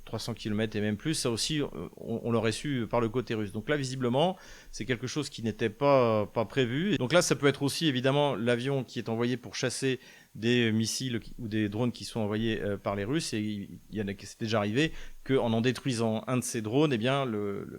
300 km et même plus, ça aussi, on l'aurait su par le côté russe. Donc là, visiblement, c'est quelque chose qui n'était pas prévu. Donc là, ça peut être aussi, évidemment, l'avion qui est envoyé pour chasser des missiles ou des drones qui sont envoyés par les Russes. Et c'est déjà arrivé qu'en détruisant un de ces drones, eh bien,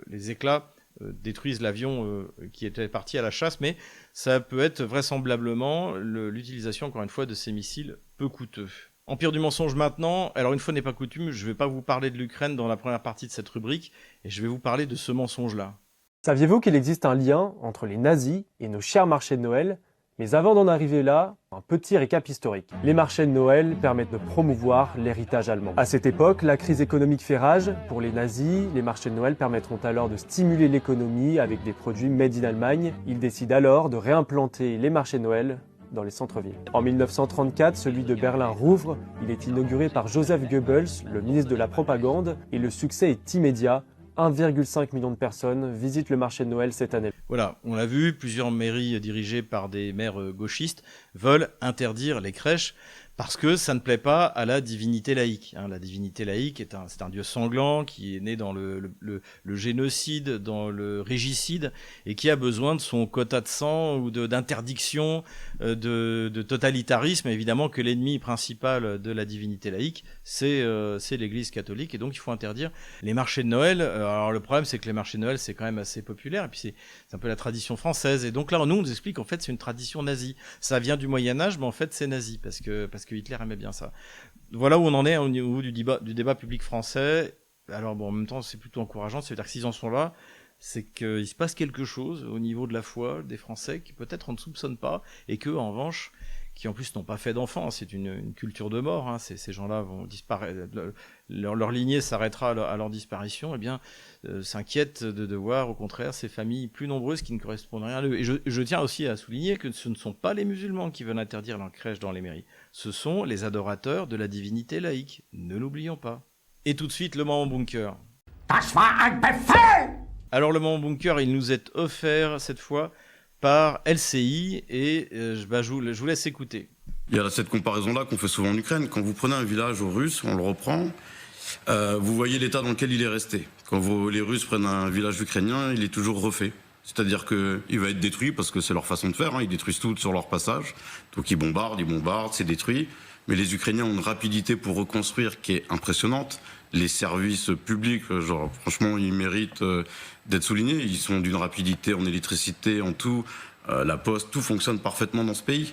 les éclats détruisent l'avion qui était parti à la chasse. Mais ça peut être vraisemblablement l'utilisation, encore une fois, de ces missiles peu coûteux. Empire du mensonge maintenant. Alors une fois n'est pas coutume, je ne vais pas vous parler de l'Ukraine dans la première partie de cette rubrique, et je vais vous parler de ce mensonge-là. Saviez-vous qu'il existe un lien entre les nazis et nos chers marchés de Noël? Mais avant d'en arriver là, un petit récap historique. Les marchés de Noël permettent de promouvoir l'héritage allemand. À cette époque, la crise économique fait rage. Pour les nazis, les marchés de Noël permettront alors de stimuler l'économie avec des produits made in Allemagne. Ils décident alors de réimplanter les marchés de Noël dans les centres-villes. En 1934, celui de Berlin rouvre. Il est inauguré par Joseph Goebbels, le ministre de la Propagande, et le succès est immédiat. 1,5 million de personnes visitent le marché de Noël cette année. Voilà, on l'a vu, plusieurs mairies dirigées par des maires gauchistes veulent interdire les crèches parce que ça ne plaît pas à la divinité laïque. La divinité laïque, c'est un dieu sanglant qui est né dans le génocide, dans le régicide, et qui a besoin de son quota de sang ou d'interdiction, de totalitarisme. Évidemment que l'ennemi principal de la divinité laïque, c'est l'Église catholique, et donc il faut interdire les marchés de Noël. Alors le problème, c'est que les marchés de Noël, c'est quand même assez populaire, et puis c'est un peu la tradition française. Et donc là, nous, on nous explique qu'en fait, c'est une tradition nazie. Ça vient du Moyen-Âge, mais en fait, c'est nazi, parce que Hitler aimait bien ça. Voilà où on en est au niveau du débat public français. Alors bon, en même temps, c'est plutôt encourageant. C'est-à-dire que s'ils en sont là, c'est qu'il se passe quelque chose au niveau de la foi des Français qui peut-être on ne soupçonne pas, et qu'eux, en revanche, qui en plus n'ont pas fait d'enfants, c'est une culture de mort, ces gens-là vont disparaître, leur lignée s'arrêtera à leur disparition, eh bien, s'inquiètent de voir au contraire ces familles plus nombreuses qui ne correspondent à rien à eux. Et je tiens aussi à souligner que ce ne sont pas les musulmans qui veulent interdire leur crèche dans les mairies, ce sont les adorateurs de la divinité laïque, ne l'oublions pas. Et tout de suite, le moment bunker. Das war ein Befehl! Alors le moment bunker, il nous est offert cette fois par LCI, et je vous laisse écouter. Il y a cette comparaison-là qu'on fait souvent en Ukraine. Quand vous prenez un village russe, on le reprend, vous voyez l'état dans lequel il est resté. Quand les Russes prennent un village ukrainien, il est toujours refait. C'est-à-dire qu'il va être détruit parce que c'est leur façon de faire, ils détruisent tout sur leur passage. Donc ils bombardent, c'est détruit. Mais les Ukrainiens ont une rapidité pour reconstruire qui est impressionnante. Les services publics, franchement, ils méritent d'être soulignés. Ils sont d'une rapidité en électricité, en tout. La poste, tout fonctionne parfaitement dans ce pays.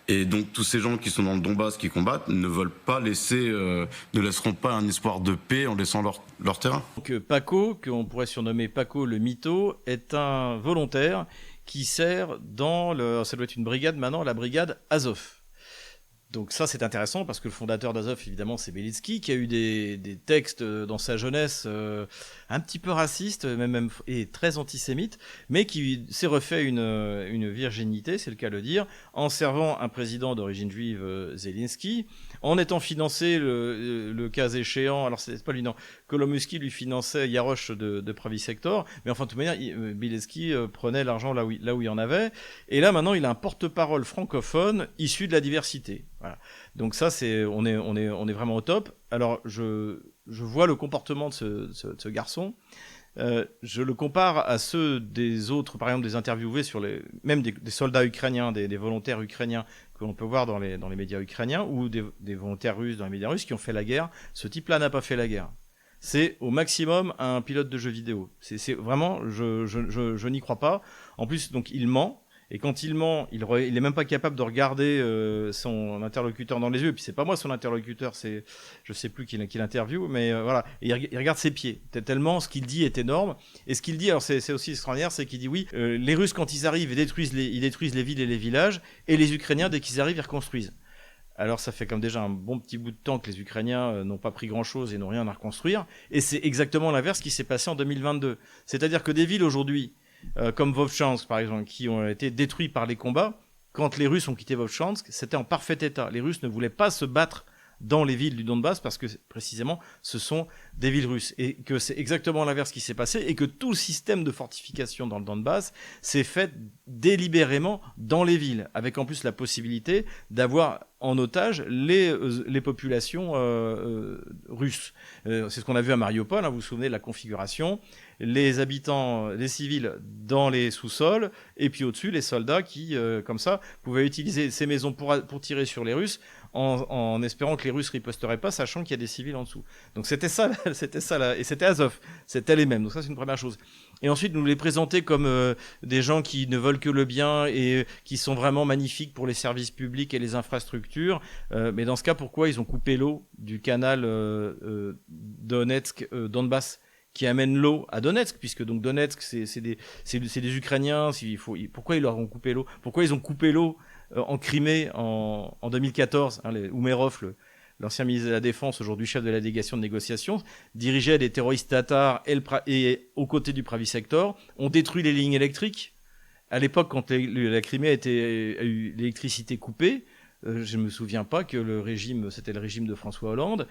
Et donc tous ces gens qui sont dans le Donbass, qui combattent, ne laisseront pas un espoir de paix en laissant leur terrain. Donc Paco, qu'on pourrait surnommer Paco le mytho, est un volontaire qui sert ça doit être une brigade maintenant, la brigade Azov. Donc ça, c'est intéressant parce que le fondateur d'Azov, évidemment, c'est Belitsky, qui a eu des textes dans sa jeunesse un petit peu racistes, même et très antisémites, mais qui s'est refait une virginité, c'est le cas de le dire, en servant un président d'origine juive, Zelensky, en étant financé, le cas échéant, alors c'est pas lui, non, Kolomoïski lui finançait Yarosh de Pravi Sector, mais enfin, de toute manière, Belitsky prenait l'argent là où il y en avait, et là, maintenant, il a un porte-parole francophone issu de la diversité. Voilà. Donc ça, on est vraiment au top. Alors, je vois le comportement de ce garçon. Je le compare à ceux des autres, par exemple des interviewés même des soldats ukrainiens, des volontaires ukrainiens que l'on peut voir dans les médias ukrainiens, ou des volontaires russes dans les médias russes qui ont fait la guerre. Ce type-là n'a pas fait la guerre. C'est au maximum un pilote de jeux vidéo. C'est vraiment, je n'y crois pas. En plus, donc il ment. Et quand il ment, il est même pas capable de regarder son interlocuteur dans les yeux. Et puis c'est pas moi son interlocuteur, je sais plus qui l'interviewe, mais voilà. Et il regarde ses pieds. Tellement ce qu'il dit est énorme. Et ce qu'il dit, alors c'est aussi extraordinaire, c'est qu'il dit oui, les Russes quand ils arrivent, ils détruisent les villes et les villages, et les Ukrainiens dès qu'ils arrivent, ils reconstruisent. Alors ça fait comme déjà un bon petit bout de temps que les Ukrainiens n'ont pas pris grand-chose et n'ont rien à reconstruire. Et c'est exactement l'inverse qui s'est passé en 2022. C'est-à-dire que des villes aujourd'hui, comme Vovchansk par exemple, qui ont été détruits par les combats, quand les Russes ont quitté Vovchansk, c'était en parfait état. Les Russes ne voulaient pas se battre dans les villes du Donbass parce que précisément ce sont des villes russes et que c'est exactement l'inverse qui s'est passé et que tout le système de fortification dans le Donbass s'est fait délibérément dans les villes avec en plus la possibilité d'avoir en otage les populations russes. C'est ce qu'on a vu à Mariupol, hein, vous vous souvenez de la configuration, les habitants, les civils dans les sous-sols, et puis au-dessus les soldats qui, comme ça, pouvaient utiliser ces maisons pour tirer sur les Russes en espérant que les Russes riposteraient pas, sachant qu'il y a des civils en dessous. Donc c'était ça, et c'était Azov, c'était les mêmes. Donc ça c'est une première chose. Et ensuite nous les présenter comme des gens qui ne veulent que le bien et qui sont vraiment magnifiques pour les services publics et les infrastructures. Mais dans ce cas, pourquoi ils ont coupé l'eau du canal Donetsk-Donbass qui amène l'eau à Donetsk, puisque donc Donetsk, c'est des Ukrainiens. Pourquoi ils leur ont coupé l'eau? Pourquoi ils ont coupé l'eau en Crimée en 2014, hein, Umerov, l'ancien ministre de la Défense, aujourd'hui chef de la délégation de négociation, dirigeait des terroristes tatars et aux côtés du Pravi Sector, ont détruit les lignes électriques. À l'époque, quand la Crimée a eu l'électricité coupée, je ne me souviens pas que c'était le régime de François Hollande,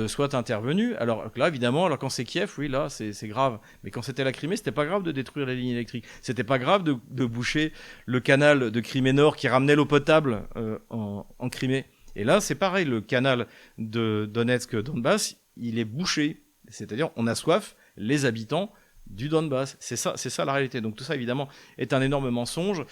soit intervenu. Alors là, évidemment, quand c'est Kiev, oui, là, c'est grave. Mais quand c'était la Crimée, c'était pas grave de détruire les lignes électriques. C'était pas grave de boucher le canal de Crimée Nord qui ramenait l'eau potable en Crimée. Et là, c'est pareil, le canal de Donetsk-Donbass, il est bouché. C'est-à-dire, on a soif, les habitants du Donbass. C'est ça la réalité. Donc tout ça, évidemment, est un énorme mensonge.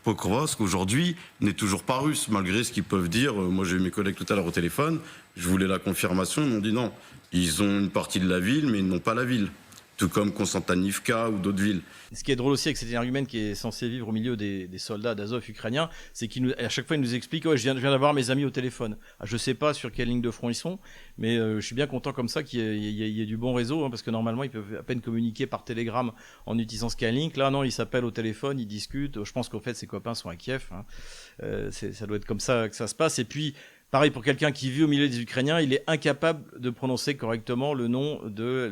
Pokrovsk, aujourd'hui, n'est toujours pas russe, malgré ce qu'ils peuvent dire. Moi, j'ai eu mes collègues tout à l'heure au téléphone. Je voulais la confirmation. Ils m'ont dit non. Ils ont une partie de la ville, mais ils n'ont pas la ville. Tout comme Konstantinivka ou d'autres villes. Ce qui est drôle aussi avec cet énergumène qui est censé vivre au milieu des soldats d'Azov ukrainiens, c'est qu'à chaque fois il nous explique je viens d'avoir mes amis au téléphone. Je sais pas sur quelle ligne de front ils sont, mais je suis bien content comme ça qu'il y ait du bon réseau, hein, parce que normalement ils peuvent à peine communiquer par télégramme en utilisant Skylink. Là non, ils s'appellent au téléphone, ils discutent. Je pense qu'en fait ses copains sont à Kiev. Hein. Ça doit être comme ça que ça se passe. Et puis pareil, pour quelqu'un qui vit au milieu des Ukrainiens, il est incapable de prononcer correctement le nom de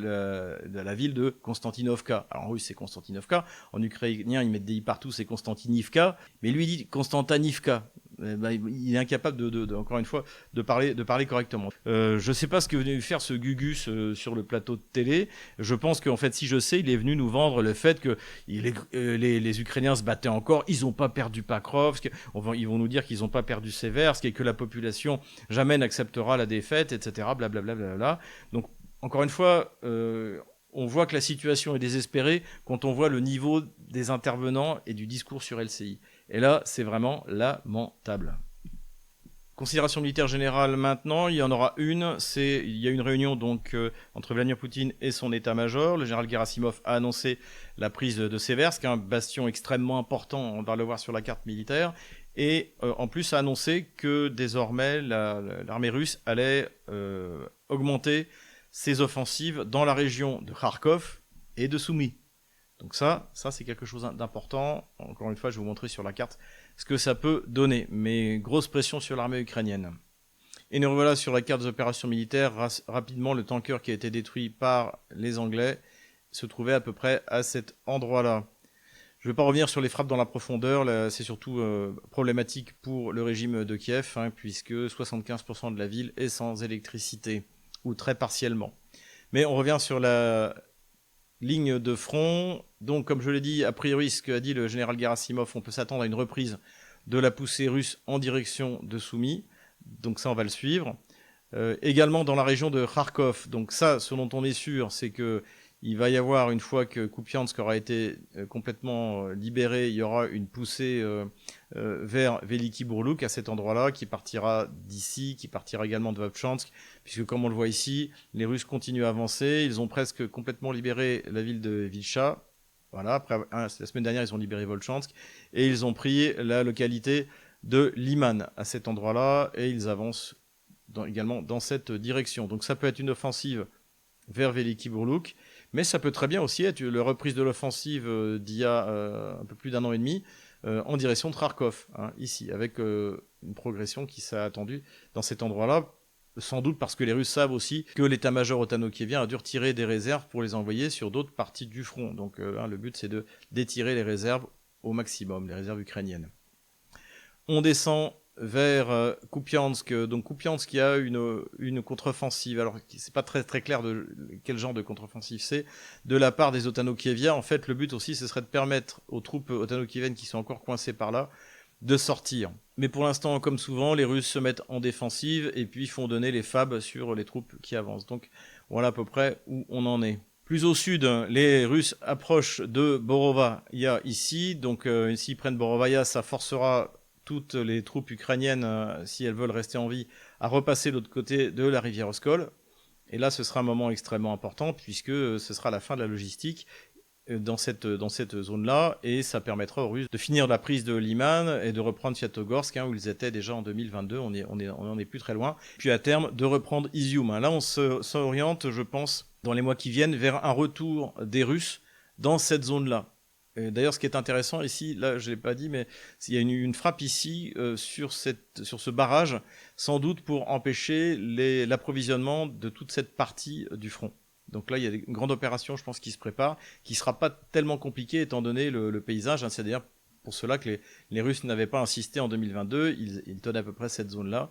la ville de Konstantinovka. Alors en russe, c'est Konstantinovka. En ukrainien, ils mettent des i partout, c'est Konstantinivka. Mais lui, il dit Konstantinivka. Il est incapable encore une fois, de parler correctement. Je sais pas ce que venait faire ce Gugus sur le plateau de télé. Je pense qu'en fait, si je sais, il est venu nous vendre le fait que les Ukrainiens se battaient encore. Ils ont pas perdu Pakrovsk. Ils vont nous dire qu'ils ont pas perdu Seversk et que la population jamais n'acceptera la défaite, etc. Blablabla. Bla. Donc, encore une fois, on voit que la situation est désespérée quand on voit le niveau des intervenants et du discours sur LCI. Et là, c'est vraiment lamentable. Considération militaire générale maintenant, il y en aura une. Il y a une réunion donc entre Vladimir Poutine et son état-major. Le général Gerasimov a annoncé la prise de Seversk, un bastion extrêmement important, on va le voir sur la carte militaire. Et en plus a annoncé que désormais l'armée russe allait augmenter ses offensives dans la région de Kharkov et de Soumy. Donc ça c'est quelque chose d'important. Encore une fois, je vais vous montrer sur la carte ce que ça peut donner. Mais grosse pression sur l'armée ukrainienne. Et nous revoilà sur la carte des opérations militaires. Rapidement, le tanker qui a été détruit par les Anglais se trouvait à peu près à cet endroit-là. Je ne vais pas revenir sur les frappes dans la profondeur. Là, c'est surtout problématique pour le régime de Kiev, hein, puisque 75% de la ville est sans électricité, ou très partiellement. Mais on revient sur la ligne de front. Donc, comme je l'ai dit, a priori, ce qu'a dit le général Gerasimov, on peut s'attendre à une reprise de la poussée russe en direction de Soumy. Donc ça, on va le suivre. Également dans la région de Kharkov. Donc ça, ce dont on est sûr, c'est que il va y avoir, une fois que Kupiansk aura été complètement libéré, il y aura une poussée vers Veliki Burluk à cet endroit-là, qui partira d'ici, qui partira également de Vovchansk, puisque comme on le voit ici, les Russes continuent à avancer. Ils ont presque complètement libéré la ville de Vilcha. Voilà, après la semaine dernière, ils ont libéré Volchansk, et ils ont pris la localité de Liman à cet endroit-là, et ils avancent également dans cette direction. Donc ça peut être une offensive vers Veliki Burluk, mais ça peut très bien aussi être la reprise de l'offensive d'il y a un peu plus d'un an et demi en direction de Kharkov, hein, ici, avec une progression qui s'est attendue dans cet endroit-là, sans doute parce que les Russes savent aussi que l'état-major otano-kievien a dû retirer des réserves pour les envoyer sur d'autres parties du front. Donc le but, c'est d'étirer les réserves au maximum, les réserves ukrainiennes. On descend vers Kupiansk. Donc Kupiansk qui a une contre-offensive. Alors c'est pas très très clair de quel genre de contre-offensive c'est de la part des Ottano-Kieviens. En fait, le but aussi, ce serait de permettre aux troupes Ottano-Kieviennes qui sont encore coincées par là de sortir. Mais pour l'instant, comme souvent, les Russes se mettent en défensive et puis font donner les FAB sur les troupes qui avancent. Donc voilà à peu près où on en est. Plus au sud, les Russes approchent de Borovaya ici. Donc s'ils prennent Borovaya, ça forcera toutes les troupes ukrainiennes, si elles veulent rester en vie, à repasser de l'autre côté de la rivière Oskol. Et là, ce sera un moment extrêmement important puisque ce sera la fin de la logistique dans cette zone-là, et ça permettra aux Russes de finir la prise de Liman et de reprendre Sviatogorsk, où ils étaient déjà en 2022, on n'en est plus très loin, puis à terme de reprendre Izium. Là, on s'oriente, je pense, dans les mois qui viennent, vers un retour des Russes dans cette zone-là. D'ailleurs, ce qui est intéressant ici, là je ne l'ai pas dit, mais il y a une frappe ici sur ce barrage, sans doute pour empêcher l'approvisionnement de toute cette partie du front. Donc là, il y a une grande opération, je pense, qui se prépare, qui ne sera pas tellement compliquée étant donné le paysage. C'est d'ailleurs pour cela que les Russes n'avaient pas insisté en 2022. Ils tenaient à peu près cette zone-là.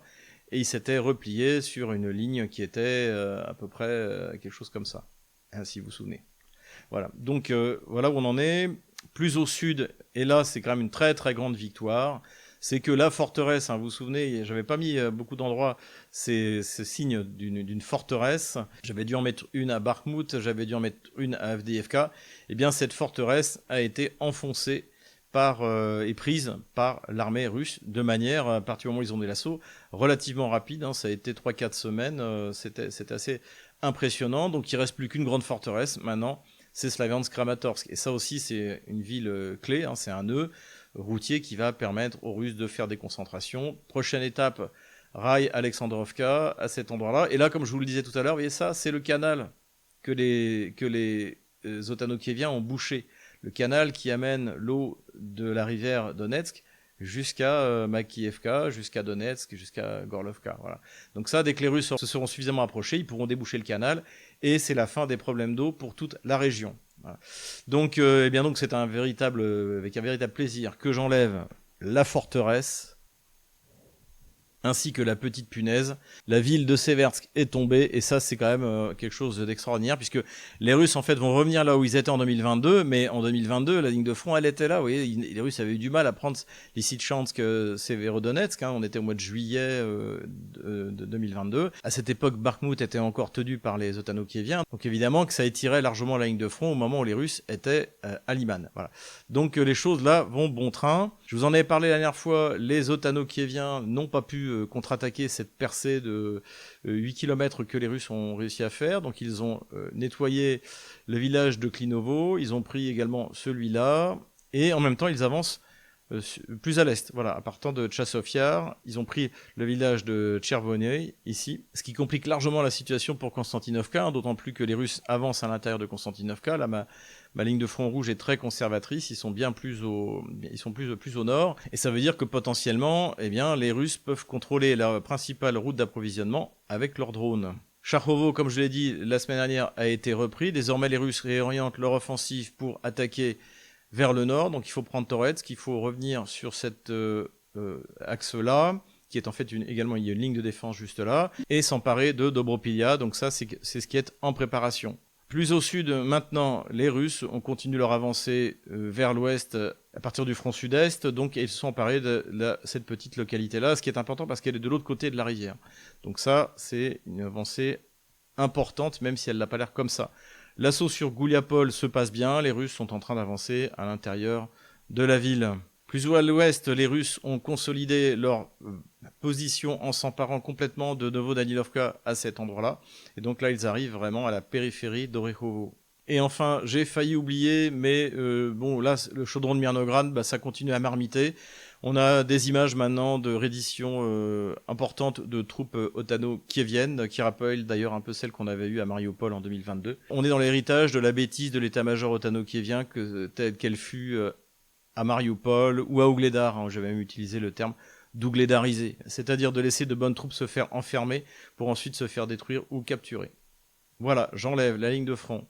Et ils s'étaient repliés sur une ligne qui était à peu près quelque chose comme ça, si vous vous souvenez. Voilà. Donc voilà où on en est. Plus au sud, et là, c'est quand même une très très grande victoire. C'est que la forteresse, vous vous souvenez, j'avais pas mis beaucoup d'endroits ces signes d'une forteresse. J'avais dû en mettre une à Bakhmut, j'avais dû en mettre une à Avdiivka. Eh bien, cette forteresse a été enfoncée et prise par l'armée russe de manière, à partir du moment où ils ont donné l'assaut, relativement rapide. Ça a été 3-4 semaines, c'était assez impressionnant. Donc, il ne reste plus qu'une grande forteresse maintenant, c'est Slaviansk-Kramatorsk. Et ça aussi, c'est une ville clé, c'est un nœud routier qui va permettre aux Russes de faire des concentrations. Prochaine étape, Rai Alexandrovka, à cet endroit-là. Et là, comme je vous le disais tout à l'heure, vous voyez ça, c'est le canal que les Ottano-Kieviens ont bouché. Le canal qui amène l'eau de la rivière Donetsk jusqu'à Makiivka, jusqu'à Donetsk, jusqu'à Gorlovka. Voilà. Donc ça, dès que les Russes se seront suffisamment approchés, ils pourront déboucher le canal et c'est la fin des problèmes d'eau pour toute la région. Voilà. Donc, donc c'est avec un véritable plaisir que j'enlève la forteresse ainsi que la petite punaise. La ville de Seversk est tombée et ça c'est quand même quelque chose d'extraordinaire puisque les Russes en fait vont revenir là où ils étaient en 2022, mais en 2022 la ligne de front elle était là. Vous voyez, les Russes avaient eu du mal à prendre Lysychansk, Severodonetsk. On était au mois de juillet de 2022. À cette époque, Bakhmut était encore tenu par les Ottano-Kieviens, donc évidemment que ça étirait largement la ligne de front au moment où les Russes étaient à Liman. Voilà. Donc les choses là vont bon train. Je vous en avais parlé la dernière fois, les Ottano-Kieviens n'ont pas pu contre-attaquer cette percée de 8 km que les Russes ont réussi à faire. Donc ils ont nettoyé le village de Klinovo, ils ont pris également celui-là, et en même temps ils avancent plus à l'est. Voilà, à partant de Tchassov Yar, ils ont pris le village de Tchervony, ici, ce qui complique largement la situation pour Konstantinovka, d'autant plus que les Russes avancent à l'intérieur de Konstantinovka. Là, ma ligne de front rouge est très conservatrice, ils sont plus au nord, et ça veut dire que potentiellement, les Russes peuvent contrôler la principale route d'approvisionnement avec leurs drones. Charkovo, comme je l'ai dit la semaine dernière, a été repris. Désormais, les Russes réorientent leur offensive pour attaquer vers le nord. Donc il faut prendre Toretsk, il faut revenir sur cet axe-là, qui est en fait également il y a une ligne de défense juste là, et s'emparer de Dobropilya. Donc ça, c'est ce qui est en préparation. Plus au sud, maintenant, les Russes ont continué leur avancée vers l'ouest à partir du front sud-est, donc ils se sont emparés de cette petite localité-là, ce qui est important parce qu'elle est de l'autre côté de la rivière. Donc ça, c'est une avancée importante, même si elle n'a pas l'air comme ça. L'assaut sur Gouliapol se passe bien, les Russes sont en train d'avancer à l'intérieur de la ville. Plus à l'ouest, les Russes ont consolidé leur position en s'emparant complètement de Novodanilovka à cet endroit-là. Et donc là, ils arrivent vraiment à la périphérie d'Orekhovo. Et enfin, j'ai failli oublier, mais là, le chaudron de Mirnograd, ça continue à marmiter. On a des images maintenant de reddition importantes de troupes ottano-kieviennes, qui rappellent d'ailleurs un peu celles qu'on avait eues à Mariupol en 2022. On est dans l'héritage de la bêtise de l'état-major ottano-kievien, telle qu'elle fut à Mariupol ou à Ougledar. J'avais même utilisé le terme d'ougledariser, c'est-à-dire de laisser de bonnes troupes se faire enfermer pour ensuite se faire détruire ou capturer. Voilà, j'enlève la ligne de front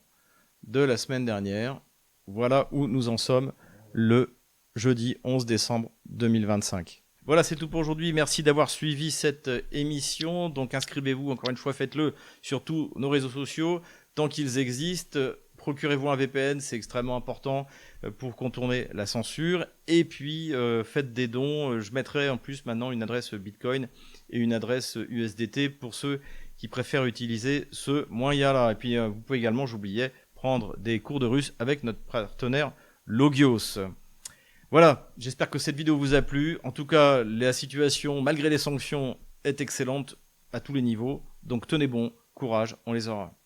de la semaine dernière. Voilà où nous en sommes le jeudi 11 décembre 2025. Voilà, c'est tout pour aujourd'hui. Merci d'avoir suivi cette émission. Donc inscrivez-vous, encore une fois, faites-le sur tous nos réseaux sociaux. Tant qu'ils existent, procurez-vous un VPN, c'est extrêmement important pour contourner la censure. Et puis, faites des dons. Je mettrai en plus maintenant une adresse Bitcoin et une adresse USDT pour ceux qui préfèrent utiliser ce moyen-là. Et puis, vous pouvez également, j'oubliais, prendre des cours de russe avec notre partenaire Logios. Voilà, j'espère que cette vidéo vous a plu. En tout cas, la situation, malgré les sanctions, est excellente à tous les niveaux. Donc tenez bon, courage, on les aura.